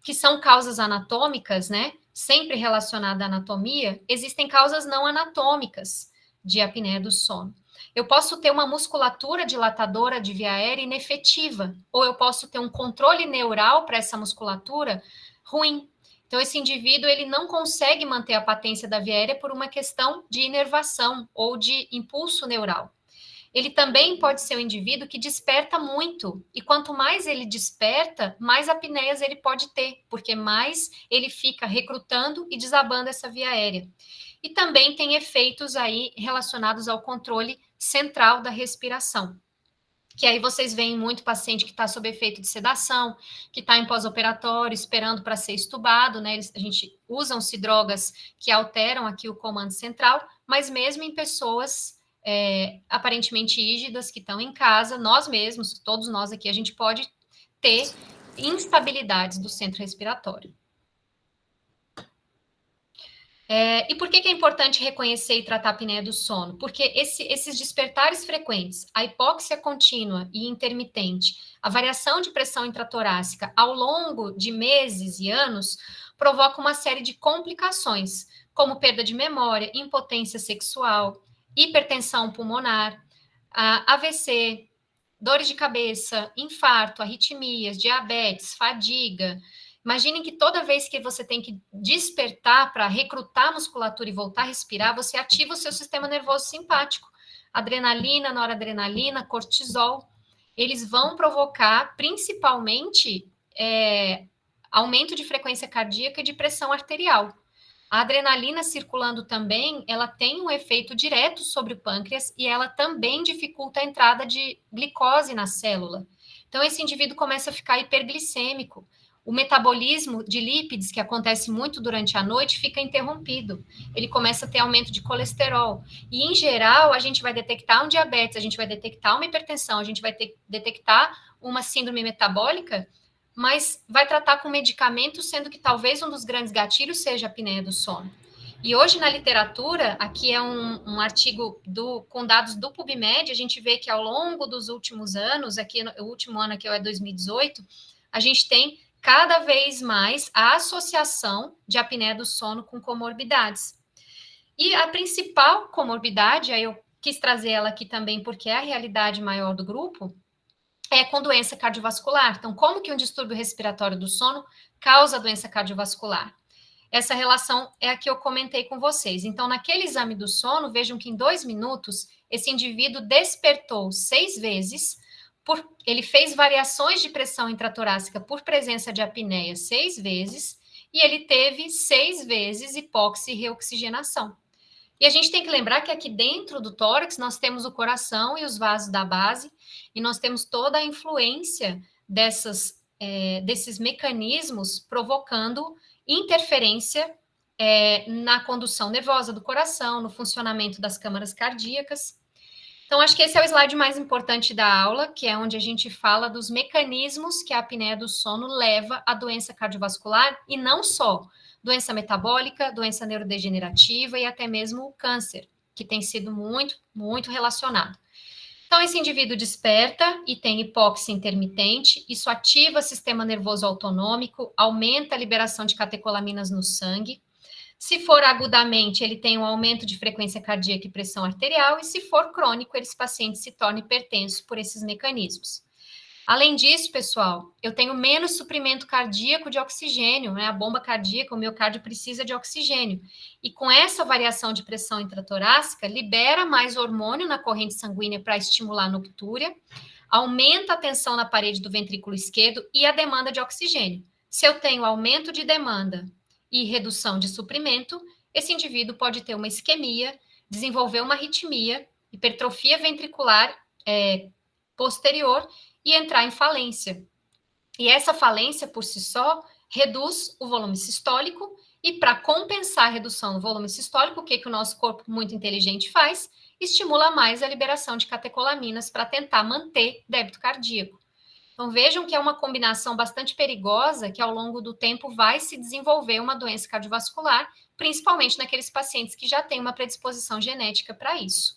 que são causas anatômicas, né? Sempre relacionada à anatomia, existem causas não anatômicas de apneia do sono. Eu posso ter uma musculatura dilatadora de via aérea inefetiva, ou eu posso ter um controle neural para essa musculatura ruim. Então, esse indivíduo, ele não consegue manter a patência da via aérea por uma questão de inervação ou de impulso neural. Ele também pode ser um indivíduo que desperta muito, e quanto mais ele desperta, mais apneias ele pode ter, porque mais ele fica recrutando e desabando essa via aérea. E também tem efeitos aí relacionados ao controle central da respiração, que aí vocês veem muito paciente que está sob efeito de sedação, que está em pós-operatório, esperando para ser estubado, né? A gente usa-se drogas que alteram aqui o comando central, mas mesmo em pessoas aparentemente rígidas que estão em casa, nós mesmos, todos nós aqui, a gente pode ter instabilidades do centro respiratório. E por que é importante reconhecer e tratar a apneia do sono? Porque esses despertares frequentes, a hipóxia contínua e intermitente, a variação de pressão intratorácica ao longo de meses e anos, provoca uma série de complicações, como perda de memória, impotência sexual, hipertensão pulmonar, AVC, dores de cabeça, infarto, arritmias, diabetes, fadiga. Imaginem que toda vez que você tem que despertar para recrutar a musculatura e voltar a respirar, você ativa o seu sistema nervoso simpático. Adrenalina, noradrenalina, cortisol, eles vão provocar principalmente aumento de frequência cardíaca e de pressão arterial. A adrenalina circulando também, ela tem um efeito direto sobre o pâncreas e ela também dificulta a entrada de glicose na célula. Então, esse indivíduo começa a ficar hiperglicêmico. O metabolismo de lípides, que acontece muito durante a noite, fica interrompido. Ele começa a ter aumento de colesterol. E, em geral, a gente vai detectar um diabetes, a gente vai detectar uma hipertensão, a gente vai detectar uma síndrome metabólica, mas vai tratar com medicamento, sendo que talvez um dos grandes gatilhos seja a apneia do sono. E hoje, na literatura, aqui é um artigo com dados do PubMed, a gente vê que ao longo dos últimos anos, aqui o último ano aqui é 2018, a gente tem cada vez mais a associação de apneia do sono com comorbidades. E a principal comorbidade, aí eu quis trazer ela aqui também porque é a realidade maior do grupo, é com doença cardiovascular. Então, como que um distúrbio respiratório do sono causa doença cardiovascular? essa relação é a que eu comentei com vocês. Então, naquele exame do sono, vejam que em 2 minutos, esse indivíduo despertou 6 vezes, ele fez variações de pressão intratorácica por presença de apneia 6 vezes, e ele teve 6 vezes hipóxia e reoxigenação. E a gente tem que lembrar que aqui dentro do tórax nós temos o coração e os vasos da base, e nós temos toda a influência desses mecanismos provocando interferência na condução nervosa do coração, no funcionamento das câmaras cardíacas. Então, acho que esse é o slide mais importante da aula, que é onde a gente fala dos mecanismos que a apneia do sono leva à doença cardiovascular, e não só doença metabólica, doença neurodegenerativa e até mesmo o câncer, que tem sido muito, muito relacionado. Então, esse indivíduo desperta e tem hipóxia intermitente, isso ativa o sistema nervoso autonômico, aumenta a liberação de catecolaminas no sangue. Se for agudamente, ele tem um aumento de frequência cardíaca e pressão arterial, e se for crônico, esse paciente se torna hipertenso por esses mecanismos. Além disso, pessoal, eu tenho menos suprimento cardíaco de oxigênio, né? A bomba cardíaca, o miocárdio precisa de oxigênio. E com essa variação de pressão intratorácica, libera mais hormônio na corrente sanguínea para estimular a noctúria, aumenta a tensão na parede do ventrículo esquerdo e a demanda de oxigênio. Se eu tenho aumento de demanda e redução de suprimento, esse indivíduo pode ter uma isquemia, desenvolver uma arritmia, hipertrofia ventricular posterior e entrar em falência. E essa falência, por si só, reduz o volume sistólico, e para compensar a redução do volume sistólico, o que o nosso corpo muito inteligente faz? Estimula mais a liberação de catecolaminas para tentar manter débito cardíaco. Então, vejam que é uma combinação bastante perigosa, que ao longo do tempo vai se desenvolver uma doença cardiovascular, principalmente naqueles pacientes que já têm uma predisposição genética para isso.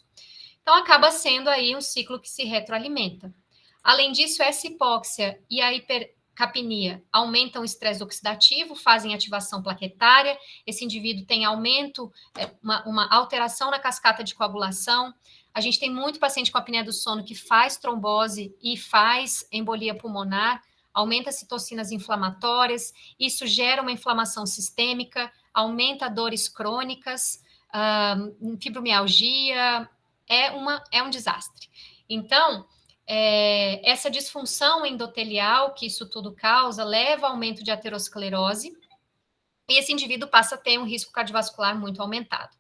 Então, acaba sendo aí um ciclo que se retroalimenta. Além disso, essa hipóxia e a hipercapnia aumentam o estresse oxidativo, fazem ativação plaquetária, esse indivíduo tem aumento, uma alteração na cascata de coagulação. A gente tem muito paciente com apneia do sono que faz trombose e faz embolia pulmonar, aumenta citocinas inflamatórias, isso gera uma inflamação sistêmica, aumenta dores crônicas, fibromialgia, é um desastre. Então, essa disfunção endotelial que isso tudo causa leva ao aumento de aterosclerose, e esse indivíduo passa a ter um risco cardiovascular muito aumentado.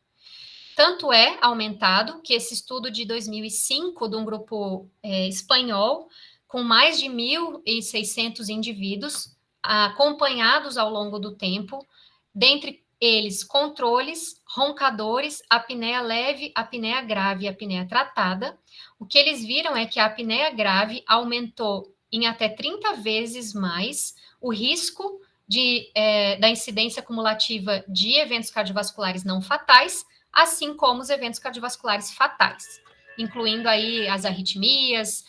Tanto é aumentado que esse estudo de 2005, de um grupo espanhol, com mais de 1.600 indivíduos, acompanhados ao longo do tempo, dentre eles controles, roncadores, apneia leve, apneia grave e apneia tratada, o que eles viram é que a apneia grave aumentou em até 30 vezes mais o risco da incidência cumulativa de eventos cardiovasculares não fatais, assim como os eventos cardiovasculares fatais, incluindo aí as arritmias,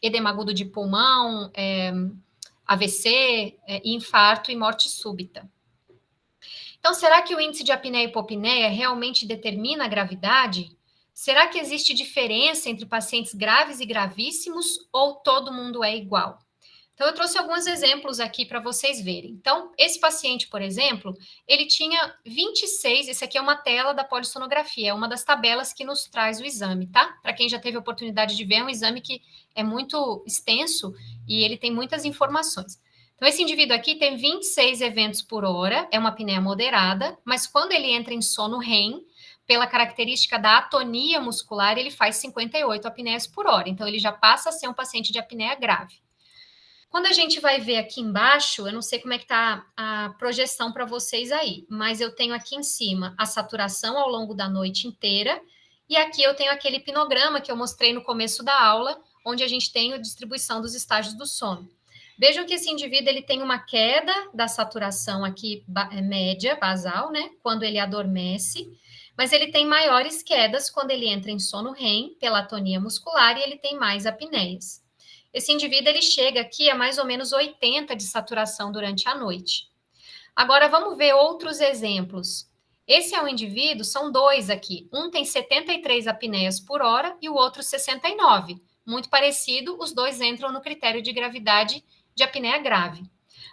edema agudo de pulmão, AVC, infarto e morte súbita. Então, será que o índice de apneia e hipopneia realmente determina a gravidade? Será que existe diferença entre pacientes graves e gravíssimos, ou todo mundo é igual? Então, eu trouxe alguns exemplos aqui para vocês verem. Então, esse paciente, por exemplo, ele tinha 26, esse aqui é uma tela da polissonografia, é uma das tabelas que nos traz o exame, tá? Para quem já teve a oportunidade de ver, é um exame que é muito extenso e ele tem muitas informações. Então, esse indivíduo aqui tem 26 eventos por hora, é uma apneia moderada, mas quando ele entra em sono REM, pela característica da atonia muscular, ele faz 58 apneias por hora. Então, ele já passa a ser um paciente de apneia grave. Quando a gente vai ver aqui embaixo, eu não sei como é que está a projeção para vocês aí, mas eu tenho aqui em cima a saturação ao longo da noite inteira, e aqui eu tenho aquele hipnograma que eu mostrei no começo da aula, onde a gente tem a distribuição dos estágios do sono. Vejam que esse indivíduo ele tem uma queda da saturação aqui média, basal, né, quando ele adormece, mas ele tem maiores quedas quando ele entra em sono REM, pela atonia muscular, e ele tem mais apneias. Esse indivíduo ele chega aqui a mais ou menos 80 de saturação durante a noite. Agora vamos ver outros exemplos. Esse é um indivíduo, são dois aqui. Um tem 73 apneias por hora e o outro 69. Muito parecido, os dois entram no critério de gravidade de apneia grave.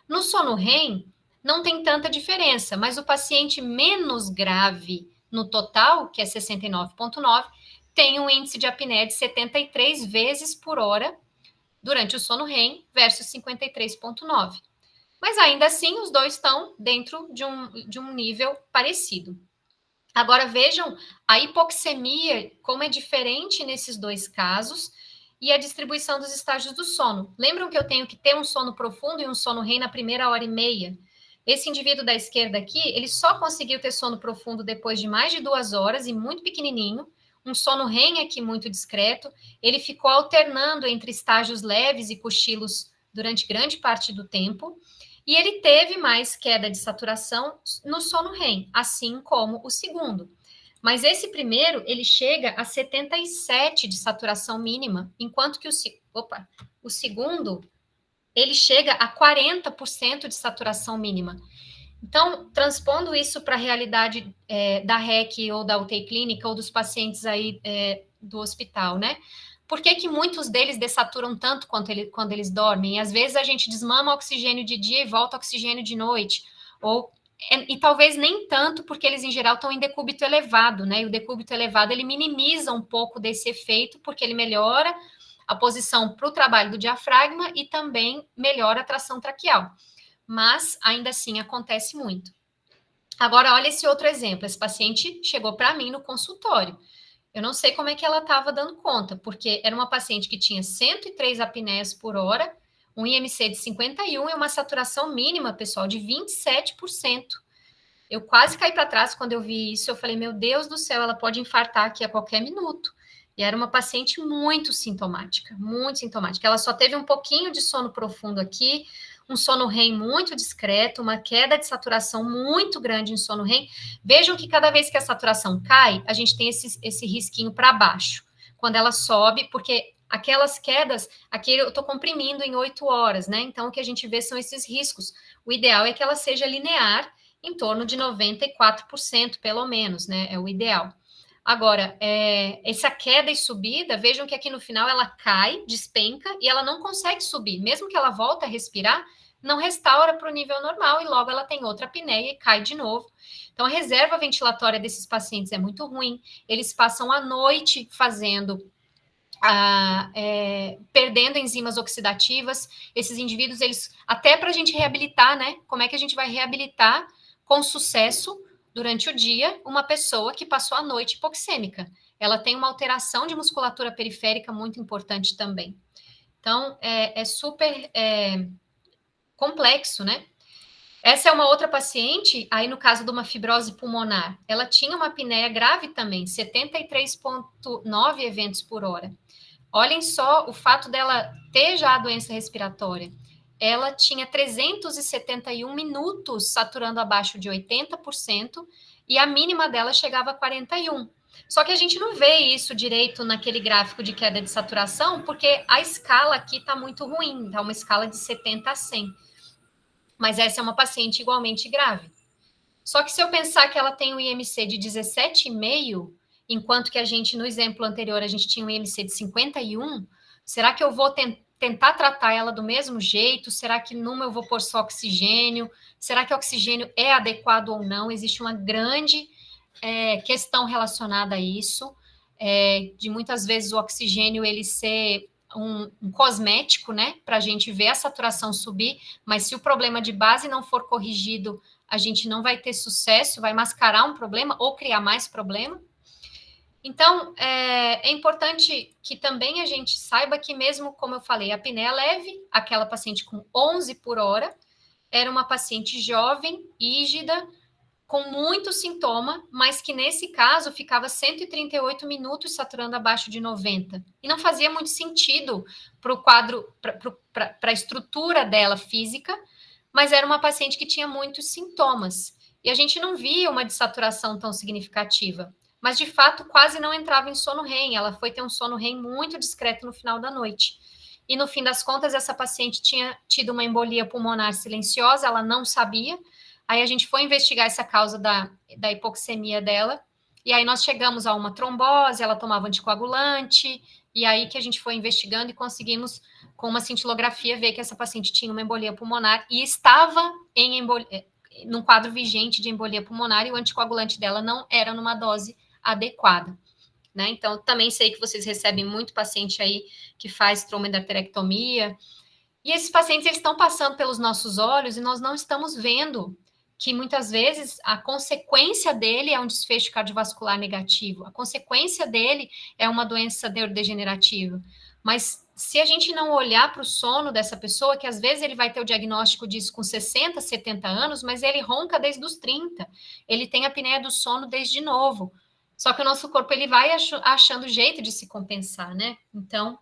No sono REM, não tem tanta diferença, mas o paciente menos grave no total, que é 69,9, tem um índice de apneia de 73 vezes por hora durante o sono REM versus 53,9. Mas ainda assim, os dois estão dentro de um nível parecido. Agora vejam a hipoxemia, como é diferente nesses dois casos, e a distribuição dos estágios do sono. Lembram que eu tenho que ter um sono profundo e um sono REM na primeira hora e meia? Esse indivíduo da esquerda aqui, ele só conseguiu ter sono profundo depois de mais de 2 horas e muito pequenininho, um sono REM aqui muito discreto, ele ficou alternando entre estágios leves e cochilos durante grande parte do tempo, e ele teve mais queda de saturação no sono REM, assim como o segundo. Mas esse primeiro, ele chega a 77 de saturação mínima, enquanto que o segundo, ele chega a 40% de saturação mínima. Então, transpondo isso para a realidade da REC ou da UTI clínica ou dos pacientes aí do hospital, né? Por que muitos deles dessaturam tanto quando eles dormem? E às vezes a gente desmama oxigênio de dia e volta oxigênio de noite. E talvez nem tanto, porque eles, em geral, estão em decúbito elevado, né? E o decúbito elevado, ele minimiza um pouco desse efeito, porque ele melhora a posição para o trabalho do diafragma e também melhora a tração traqueal. Mas, ainda assim, acontece muito. Agora, olha esse outro exemplo. Esse paciente chegou para mim no consultório. Eu não sei como é que ela estava dando conta, porque era uma paciente que tinha 103 apneias por hora, um IMC de 51 e uma saturação mínima, pessoal, de 27%. Eu quase caí para trás quando eu vi isso. Eu falei, meu Deus do céu, ela pode infartar aqui a qualquer minuto. E era uma paciente muito sintomática, muito sintomática. Ela só teve um pouquinho de sono profundo aqui, um sono REM muito discreto, uma queda de saturação muito grande em sono REM. Vejam que cada vez que a saturação cai, a gente tem esse risquinho para baixo. Quando ela sobe, porque aquelas quedas, aqui eu estou comprimindo em 8 horas, né? Então, o que a gente vê são esses riscos. O ideal é que ela seja linear, em torno de 94%, pelo menos, né? É o ideal. Agora, essa queda e subida, vejam que aqui no final ela cai, despenca, e ela não consegue subir. Mesmo que ela volte a respirar, não restaura para o nível normal, e logo ela tem outra apneia e cai de novo. Então, a reserva ventilatória desses pacientes é muito ruim. Eles passam a noite fazendo... perdendo enzimas oxidativas. Esses indivíduos, eles até para a gente reabilitar, né? Como é que a gente vai reabilitar com sucesso durante o dia uma pessoa que passou a noite hipoxêmica? Ela tem uma alteração de musculatura periférica muito importante também. Então, é super complexo, né? Essa é uma outra paciente, aí no caso de uma fibrose pulmonar, ela tinha uma apneia grave também, 73,9 eventos por hora. Olhem só o fato dela ter já a doença respiratória. Ela tinha 371 minutos saturando abaixo de 80% e a mínima dela chegava a 41%. Só que a gente não vê isso direito naquele gráfico de queda de saturação, porque a escala aqui está muito ruim, está uma escala de 70 a 100. Mas essa é uma paciente igualmente grave. Só que se eu pensar que ela tem um IMC de 17,5, enquanto que a gente, no exemplo anterior, a gente tinha um IMC de 51, será que eu vou tentar tratar ela do mesmo jeito? Será que numa eu vou pôr só oxigênio? Será que o oxigênio é adequado ou não? Existe uma grande questão relacionada a isso, de muitas vezes o oxigênio ele ser um cosmético, né, para a gente ver a saturação subir, mas se o problema de base não for corrigido, a gente não vai ter sucesso, vai mascarar um problema ou criar mais problema. Então, é importante que também a gente saiba que mesmo, como eu falei, a apneia leve, aquela paciente com 11 por hora, era uma paciente jovem, rígida, com muito sintoma, mas que nesse caso ficava 138 minutos saturando abaixo de 90. E não fazia muito sentido para o quadro, para a estrutura dela física, mas era uma paciente que tinha muitos sintomas. E a gente não via uma dessaturação tão significativa. Mas, de fato, quase não entrava em sono REM. Ela foi ter um sono REM muito discreto no final da noite. E, no fim das contas, essa paciente tinha tido uma embolia pulmonar silenciosa, ela não sabia. Aí a gente foi investigar essa causa da hipoxemia dela, e aí nós chegamos a uma trombose, ela tomava anticoagulante, e aí que a gente foi investigando e conseguimos com uma cintilografia, ver que essa paciente tinha uma embolia pulmonar e estava num quadro vigente de embolia pulmonar e o anticoagulante dela não era numa dose adequada. Né? Então, também sei que vocês recebem muito paciente aí que faz tromboendarterectomia, e esses pacientes eles estão passando pelos nossos olhos e nós não estamos vendo que muitas vezes a consequência dele é um desfecho cardiovascular negativo, a consequência dele é uma doença neurodegenerativa. Mas se a gente não olhar para o sono dessa pessoa, que às vezes ele vai ter o diagnóstico disso com 60, 70 anos, mas ele ronca desde os 30, ele tem a apneia do sono desde novo. Só que o nosso corpo ele vai achando jeito de se compensar, né? Então,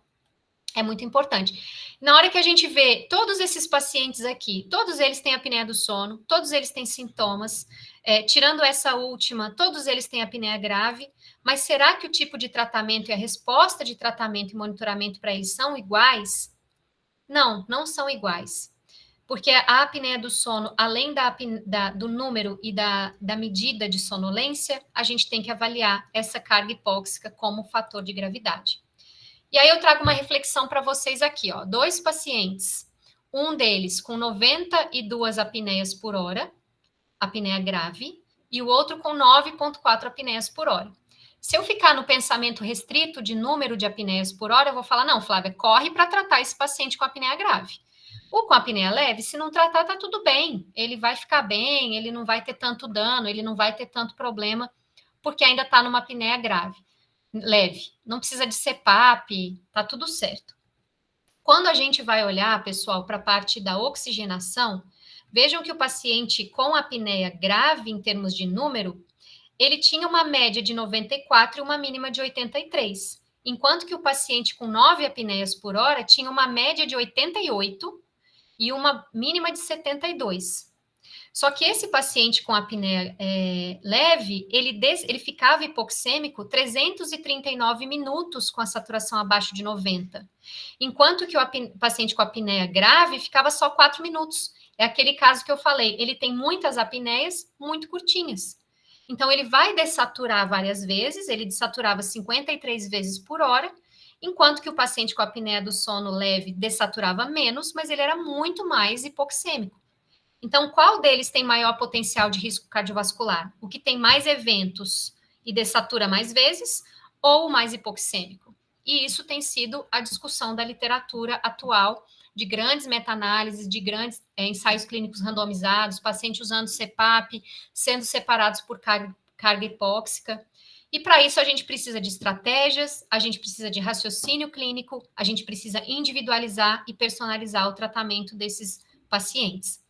é muito importante. Na hora que a gente vê todos esses pacientes aqui, todos eles têm apneia do sono, todos eles têm sintomas, tirando essa última, todos eles têm apneia grave, mas será que o tipo de tratamento e a resposta de tratamento e monitoramento para eles são iguais? Não, não são iguais. Porque a apneia do sono, além do número e da medida de sonolência, a gente tem que avaliar essa carga hipóxica como fator de gravidade. E aí eu trago uma reflexão para vocês aqui, ó. 2 pacientes, um deles com 92 apneias por hora, apneia grave, e o outro com 9,4 apneias por hora. Se eu ficar no pensamento restrito de número de apneias por hora, eu vou falar, não, Flávia, corre para tratar esse paciente com apneia grave. Ou com apneia leve, se não tratar, tá tudo bem. Ele vai ficar bem, ele não vai ter tanto dano, ele não vai ter tanto problema, porque ainda está numa apneia grave. Leve, não precisa de CPAP, tá tudo certo. Quando a gente vai olhar, pessoal, para a parte da oxigenação, vejam que o paciente com apneia grave, em termos de número, ele tinha uma média de 94 e uma mínima de 83, enquanto que o paciente com 9 apneias por hora tinha uma média de 88 e uma mínima de 72. Só que esse paciente com apneia leve, ele ficava hipoxêmico 339 minutos com a saturação abaixo de 90, enquanto que o paciente com apneia grave ficava só 4 minutos. É aquele caso que eu falei, ele tem muitas apneias muito curtinhas. Então, ele vai dessaturar várias vezes, ele dessaturava 53 vezes por hora, enquanto que o paciente com apneia do sono leve dessaturava menos, mas ele era muito mais hipoxêmico. Então, qual deles tem maior potencial de risco cardiovascular? O que tem mais eventos e dessatura mais vezes ou o mais hipoxêmico? E isso tem sido a discussão da literatura atual, de grandes meta-análises, de grandes ensaios clínicos randomizados, pacientes usando CPAP, sendo separados por carga hipóxica. E para isso a gente precisa de estratégias, a gente precisa de raciocínio clínico, a gente precisa individualizar e personalizar o tratamento desses pacientes.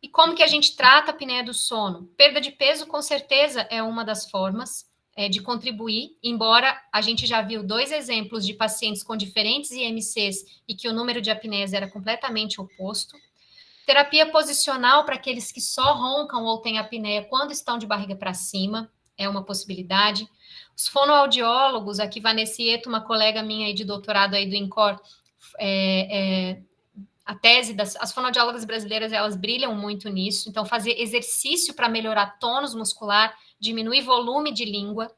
E como que a gente trata a apneia do sono? Perda de peso, com certeza, é uma das formas de contribuir, embora a gente já viu 2 exemplos de pacientes com diferentes IMCs e que o número de apneias era completamente oposto. Terapia posicional para aqueles que só roncam ou têm apneia quando estão de barriga para cima, é uma possibilidade. Os fonoaudiólogos, aqui Vanessa Ieto, uma colega minha aí de doutorado aí do INCOR, a tese as fonoaudiólogas brasileiras, elas brilham muito nisso, então fazer exercício para melhorar tônus muscular, diminuir volume de língua,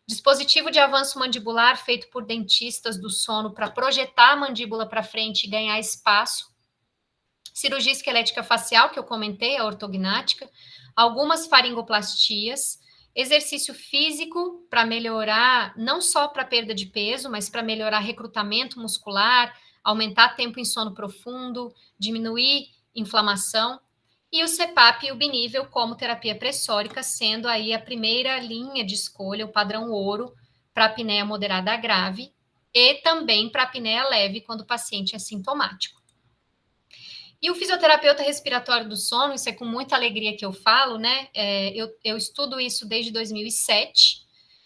dispositivo de avanço mandibular feito por dentistas do sono para projetar a mandíbula para frente e ganhar espaço, cirurgia esquelética facial, que eu comentei, a ortognática, algumas faringoplastias, exercício físico para melhorar, não só para perda de peso, mas para melhorar recrutamento muscular, aumentar tempo em sono profundo, diminuir inflamação, e o CPAP e o binível como terapia pressórica, sendo aí a primeira linha de escolha, o padrão ouro, para apneia moderada a grave, e também para apneia leve, quando o paciente é sintomático. E o fisioterapeuta respiratório do sono, isso é com muita alegria que eu falo, né? Eu estudo isso desde 2007,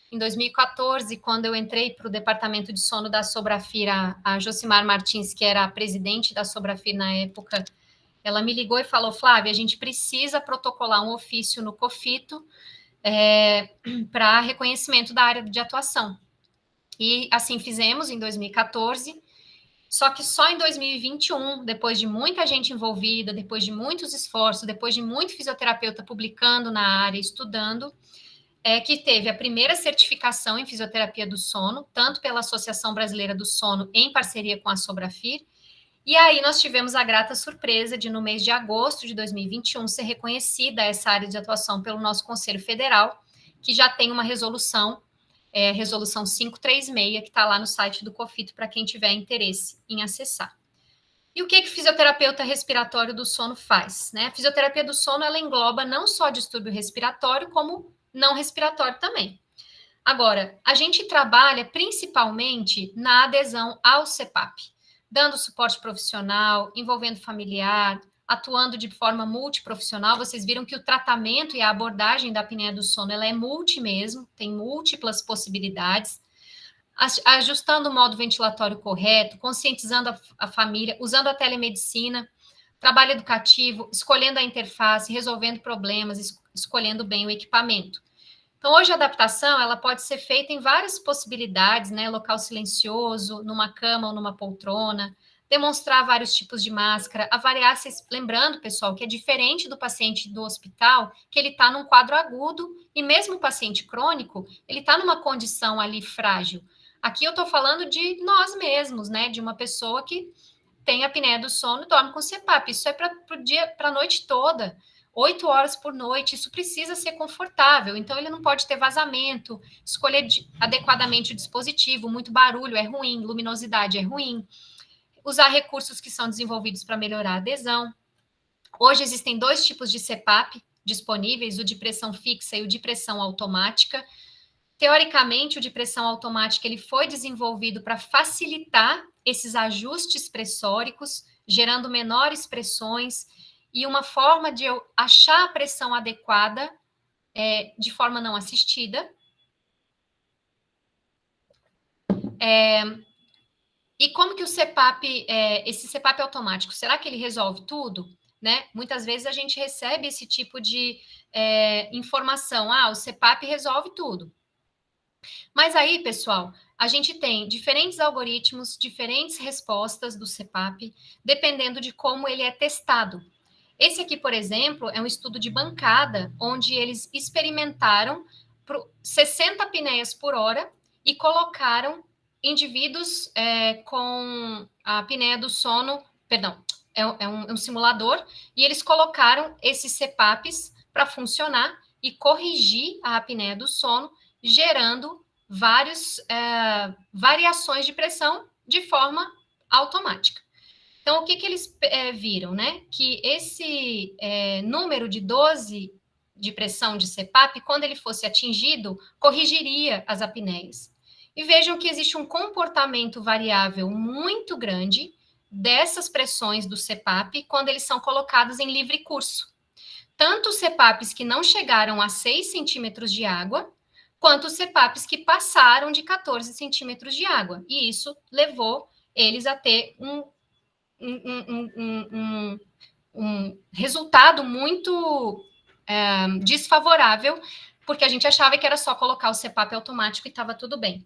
em 2014, quando eu entrei para o departamento de sono da Sobrafir, a Josimar Martins, que era a presidente da Sobrafir na época, ela me ligou e falou, Flávia, a gente precisa protocolar um ofício no COFITO para reconhecimento da área de atuação. E assim fizemos em 2014, só que só em 2021, depois de muita gente envolvida, depois de muitos esforços, depois de muito fisioterapeuta publicando na área, estudando, que teve a primeira certificação em fisioterapia do sono, tanto pela Associação Brasileira do Sono, em parceria com a Sobrafir, E aí nós tivemos a grata surpresa de, no mês de agosto de 2021, ser reconhecida essa área de atuação pelo nosso Conselho Federal, que já tem uma resolução, resolução 536, que está lá no site do COFITO, para quem tiver interesse em acessar. E o que fisioterapeuta respiratório do sono faz? Né? A fisioterapia do sono, ela engloba não só distúrbio respiratório, como não respiratório também. Agora, a gente trabalha principalmente na adesão ao CPAP, dando suporte profissional, envolvendo familiar, atuando de forma multiprofissional. Vocês viram que o tratamento e a abordagem da apneia do sono, ela é multi mesmo, tem múltiplas possibilidades, ajustando o modo ventilatório correto, conscientizando a família, usando a telemedicina, trabalho educativo, escolhendo a interface, resolvendo problemas, escolhendo bem o equipamento. Então, hoje a adaptação, ela pode ser feita em várias possibilidades, né? Local silencioso, numa cama ou numa poltrona, demonstrar vários tipos de máscara, avaliar, lembrando, pessoal, que é diferente do paciente do hospital, que ele está num quadro agudo, e mesmo o paciente crônico, ele está numa condição ali frágil. Aqui eu estou falando de nós mesmos, né? De uma pessoa que tem apneia do sono e dorme com CPAP. Isso é para a noite toda. 8 horas por noite, isso precisa ser confortável, então ele não pode ter vazamento, escolher adequadamente o dispositivo, muito barulho é ruim, luminosidade é ruim, usar recursos que são desenvolvidos para melhorar a adesão. Hoje existem 2 tipos de CPAP disponíveis, o de pressão fixa e o de pressão automática. Teoricamente, o de pressão automática ele foi desenvolvido para facilitar esses ajustes pressóricos, gerando menores pressões, e uma forma de eu achar a pressão adequada de forma não assistida. E como que o CPAP, esse CPAP automático, será que ele resolve tudo? Né? Muitas vezes a gente recebe esse tipo de informação, o CPAP resolve tudo. Mas aí, pessoal, a gente tem diferentes algoritmos, diferentes respostas do CPAP, dependendo de como ele é testado. Esse aqui, por exemplo, é um estudo de bancada, onde eles experimentaram 60 apneias por hora e colocaram indivíduos com a apneia do sono, perdão, é um simulador, e eles colocaram esses CPAPs para funcionar e corrigir a apneia do sono, gerando várias variações de pressão de forma automática. Então, o que eles viram, né? Que esse número de 12 de pressão de CPAP, quando ele fosse atingido, corrigiria as apneias. E vejam que existe um comportamento variável muito grande dessas pressões do CPAP quando eles são colocados em livre curso. Tanto os CPAPs que não chegaram a 6 centímetros de água, quanto os CPAPs que passaram de 14 centímetros de água. E isso levou eles a ter um resultado muito desfavorável, porque a gente achava que era só colocar o CPAP automático e estava tudo bem.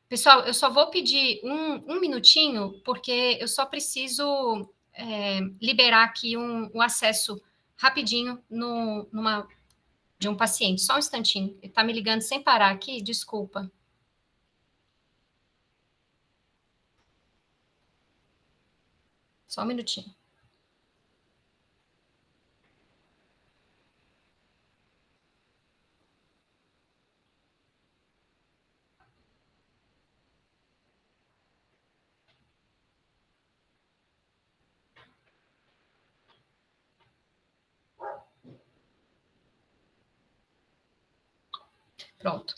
Pessoal, eu só vou pedir um minutinho, porque eu só preciso liberar aqui um acesso rapidinho de um paciente. Só um instantinho. Ele está me ligando sem parar aqui, desculpa. Só um minutinho. Pronto.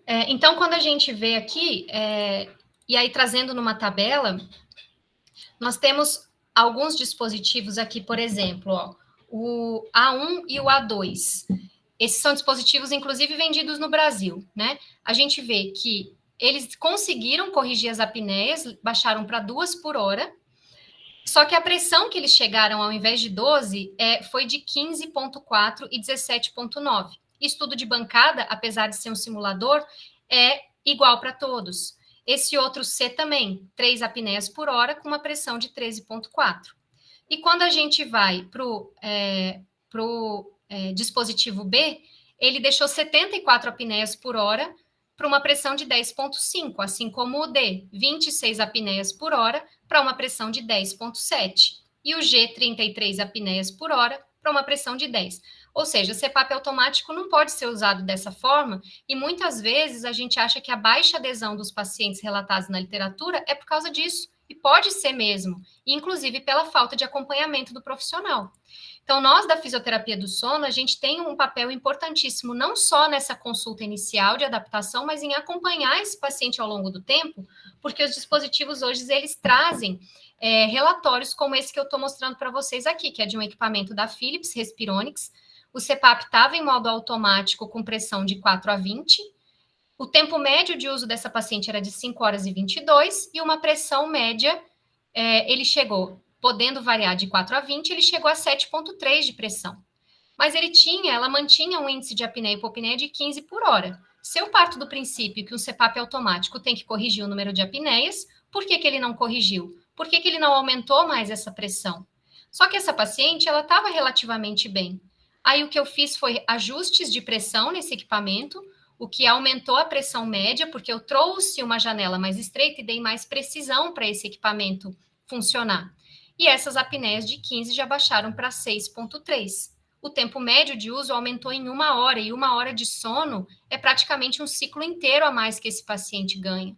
Então, quando a gente vê aqui, e aí trazendo numa tabela, nós temos alguns dispositivos aqui, por exemplo, ó, o A1 e o A2. Esses são dispositivos, inclusive, vendidos no Brasil, né? A gente vê que eles conseguiram corrigir as apneias, baixaram para 2 por hora, só que a pressão que eles chegaram, ao invés de 12, foi de 15,4 e 17,9. Estudo de bancada, apesar de ser um simulador, é igual para todos. Esse outro C também, 3 apneias por hora, com uma pressão de 13,4. E quando a gente vai para o dispositivo B, ele deixou 74 apneias por hora para uma pressão de 10,5, assim como o D, 26 apneias por hora para uma pressão de 10,7 e o G 33 apneias por hora para uma pressão de 10. Ou seja, CPAP automático não pode ser usado dessa forma e muitas vezes a gente acha que a baixa adesão dos pacientes relatados na literatura é por causa disso, e pode ser mesmo, inclusive pela falta de acompanhamento do profissional. Então, nós da fisioterapia do sono, a gente tem um papel importantíssimo, não só nessa consulta inicial de adaptação, mas em acompanhar esse paciente ao longo do tempo, porque os dispositivos hoje, eles trazem relatórios como esse que eu estou mostrando para vocês aqui, que é de um equipamento da Philips, Respironics. O CPAP estava em modo automático com pressão de 4 a 20, o tempo médio de uso dessa paciente era de 5 horas e 22, e uma pressão média, ele chegou, podendo variar de 4 a 20, ele chegou a 7,3 de pressão. Mas ela mantinha um índice de apneia e hipopneia de 15 por hora. Se eu parto do princípio que um CPAP automático tem que corrigir o número de apneias, por que ele não corrigiu? Por que ele não aumentou mais essa pressão? Só que essa paciente, ela estava relativamente bem. Aí o que eu fiz foi ajustes de pressão nesse equipamento, o que aumentou a pressão média, porque eu trouxe uma janela mais estreita e dei mais precisão para esse equipamento funcionar. E essas apneias de 15 já baixaram para 6,3. O tempo médio de uso aumentou em 1 hora, e 1 hora de sono é praticamente um ciclo inteiro a mais que esse paciente ganha.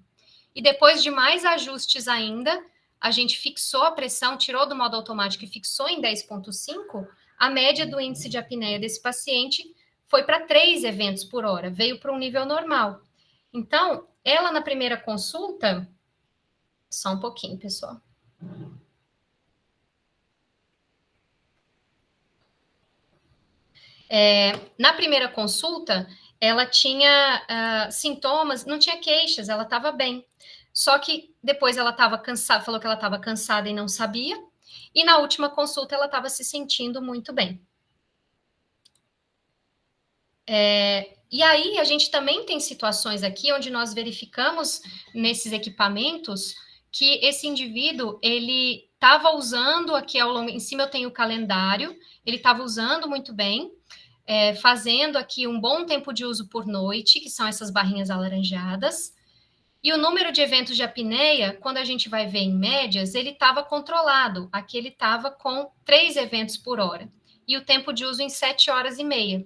E depois de mais ajustes ainda, a gente fixou a pressão, tirou do modo automático e fixou em 10,5, a média do índice de apneia desse paciente foi para 3 eventos por hora, veio para um nível normal. Então, ela na primeira consulta, só um pouquinho, pessoal. Na primeira consulta, ela tinha sintomas, não tinha queixas, ela estava bem. Só que depois ela estava cansada, falou que ela estava cansada e não sabia. E na última consulta, ela estava se sentindo muito bem. E aí, a gente também tem situações aqui onde nós verificamos nesses equipamentos que esse indivíduo, ele estava usando aqui ao longo, em cima eu tenho o calendário, ele estava usando muito bem, fazendo aqui um bom tempo de uso por noite, que são essas barrinhas alaranjadas, e o número de eventos de apneia, quando a gente vai ver em médias, ele estava controlado, aqui ele estava com 3 eventos por hora, e o tempo de uso em 7 horas e meia.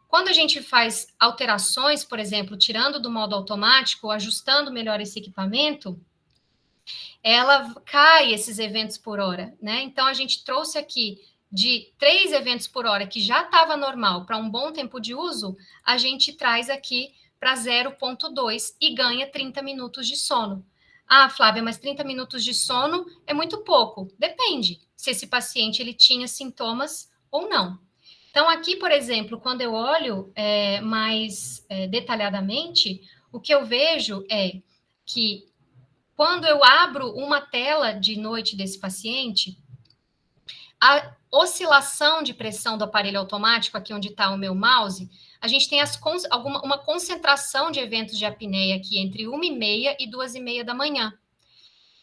Quando a gente faz alterações, por exemplo, tirando do modo automático, ajustando melhor esse equipamento, ela cai esses eventos por hora, né? Então, a gente trouxe aqui de 3 eventos por hora, que já estava normal, para um bom tempo de uso, a gente traz aqui para 0,2 e ganha 30 minutos de sono. Ah, Flávia, mas 30 minutos de sono é muito pouco. Depende se esse paciente ele tinha sintomas ou não. Então, aqui, por exemplo, quando eu olho mais detalhadamente, o que eu vejo é que quando eu abro uma tela de noite desse paciente, a oscilação de pressão do aparelho automático, aqui onde está o meu mouse, a gente tem uma concentração de eventos de apneia aqui entre 1h30 e 2h30 da manhã.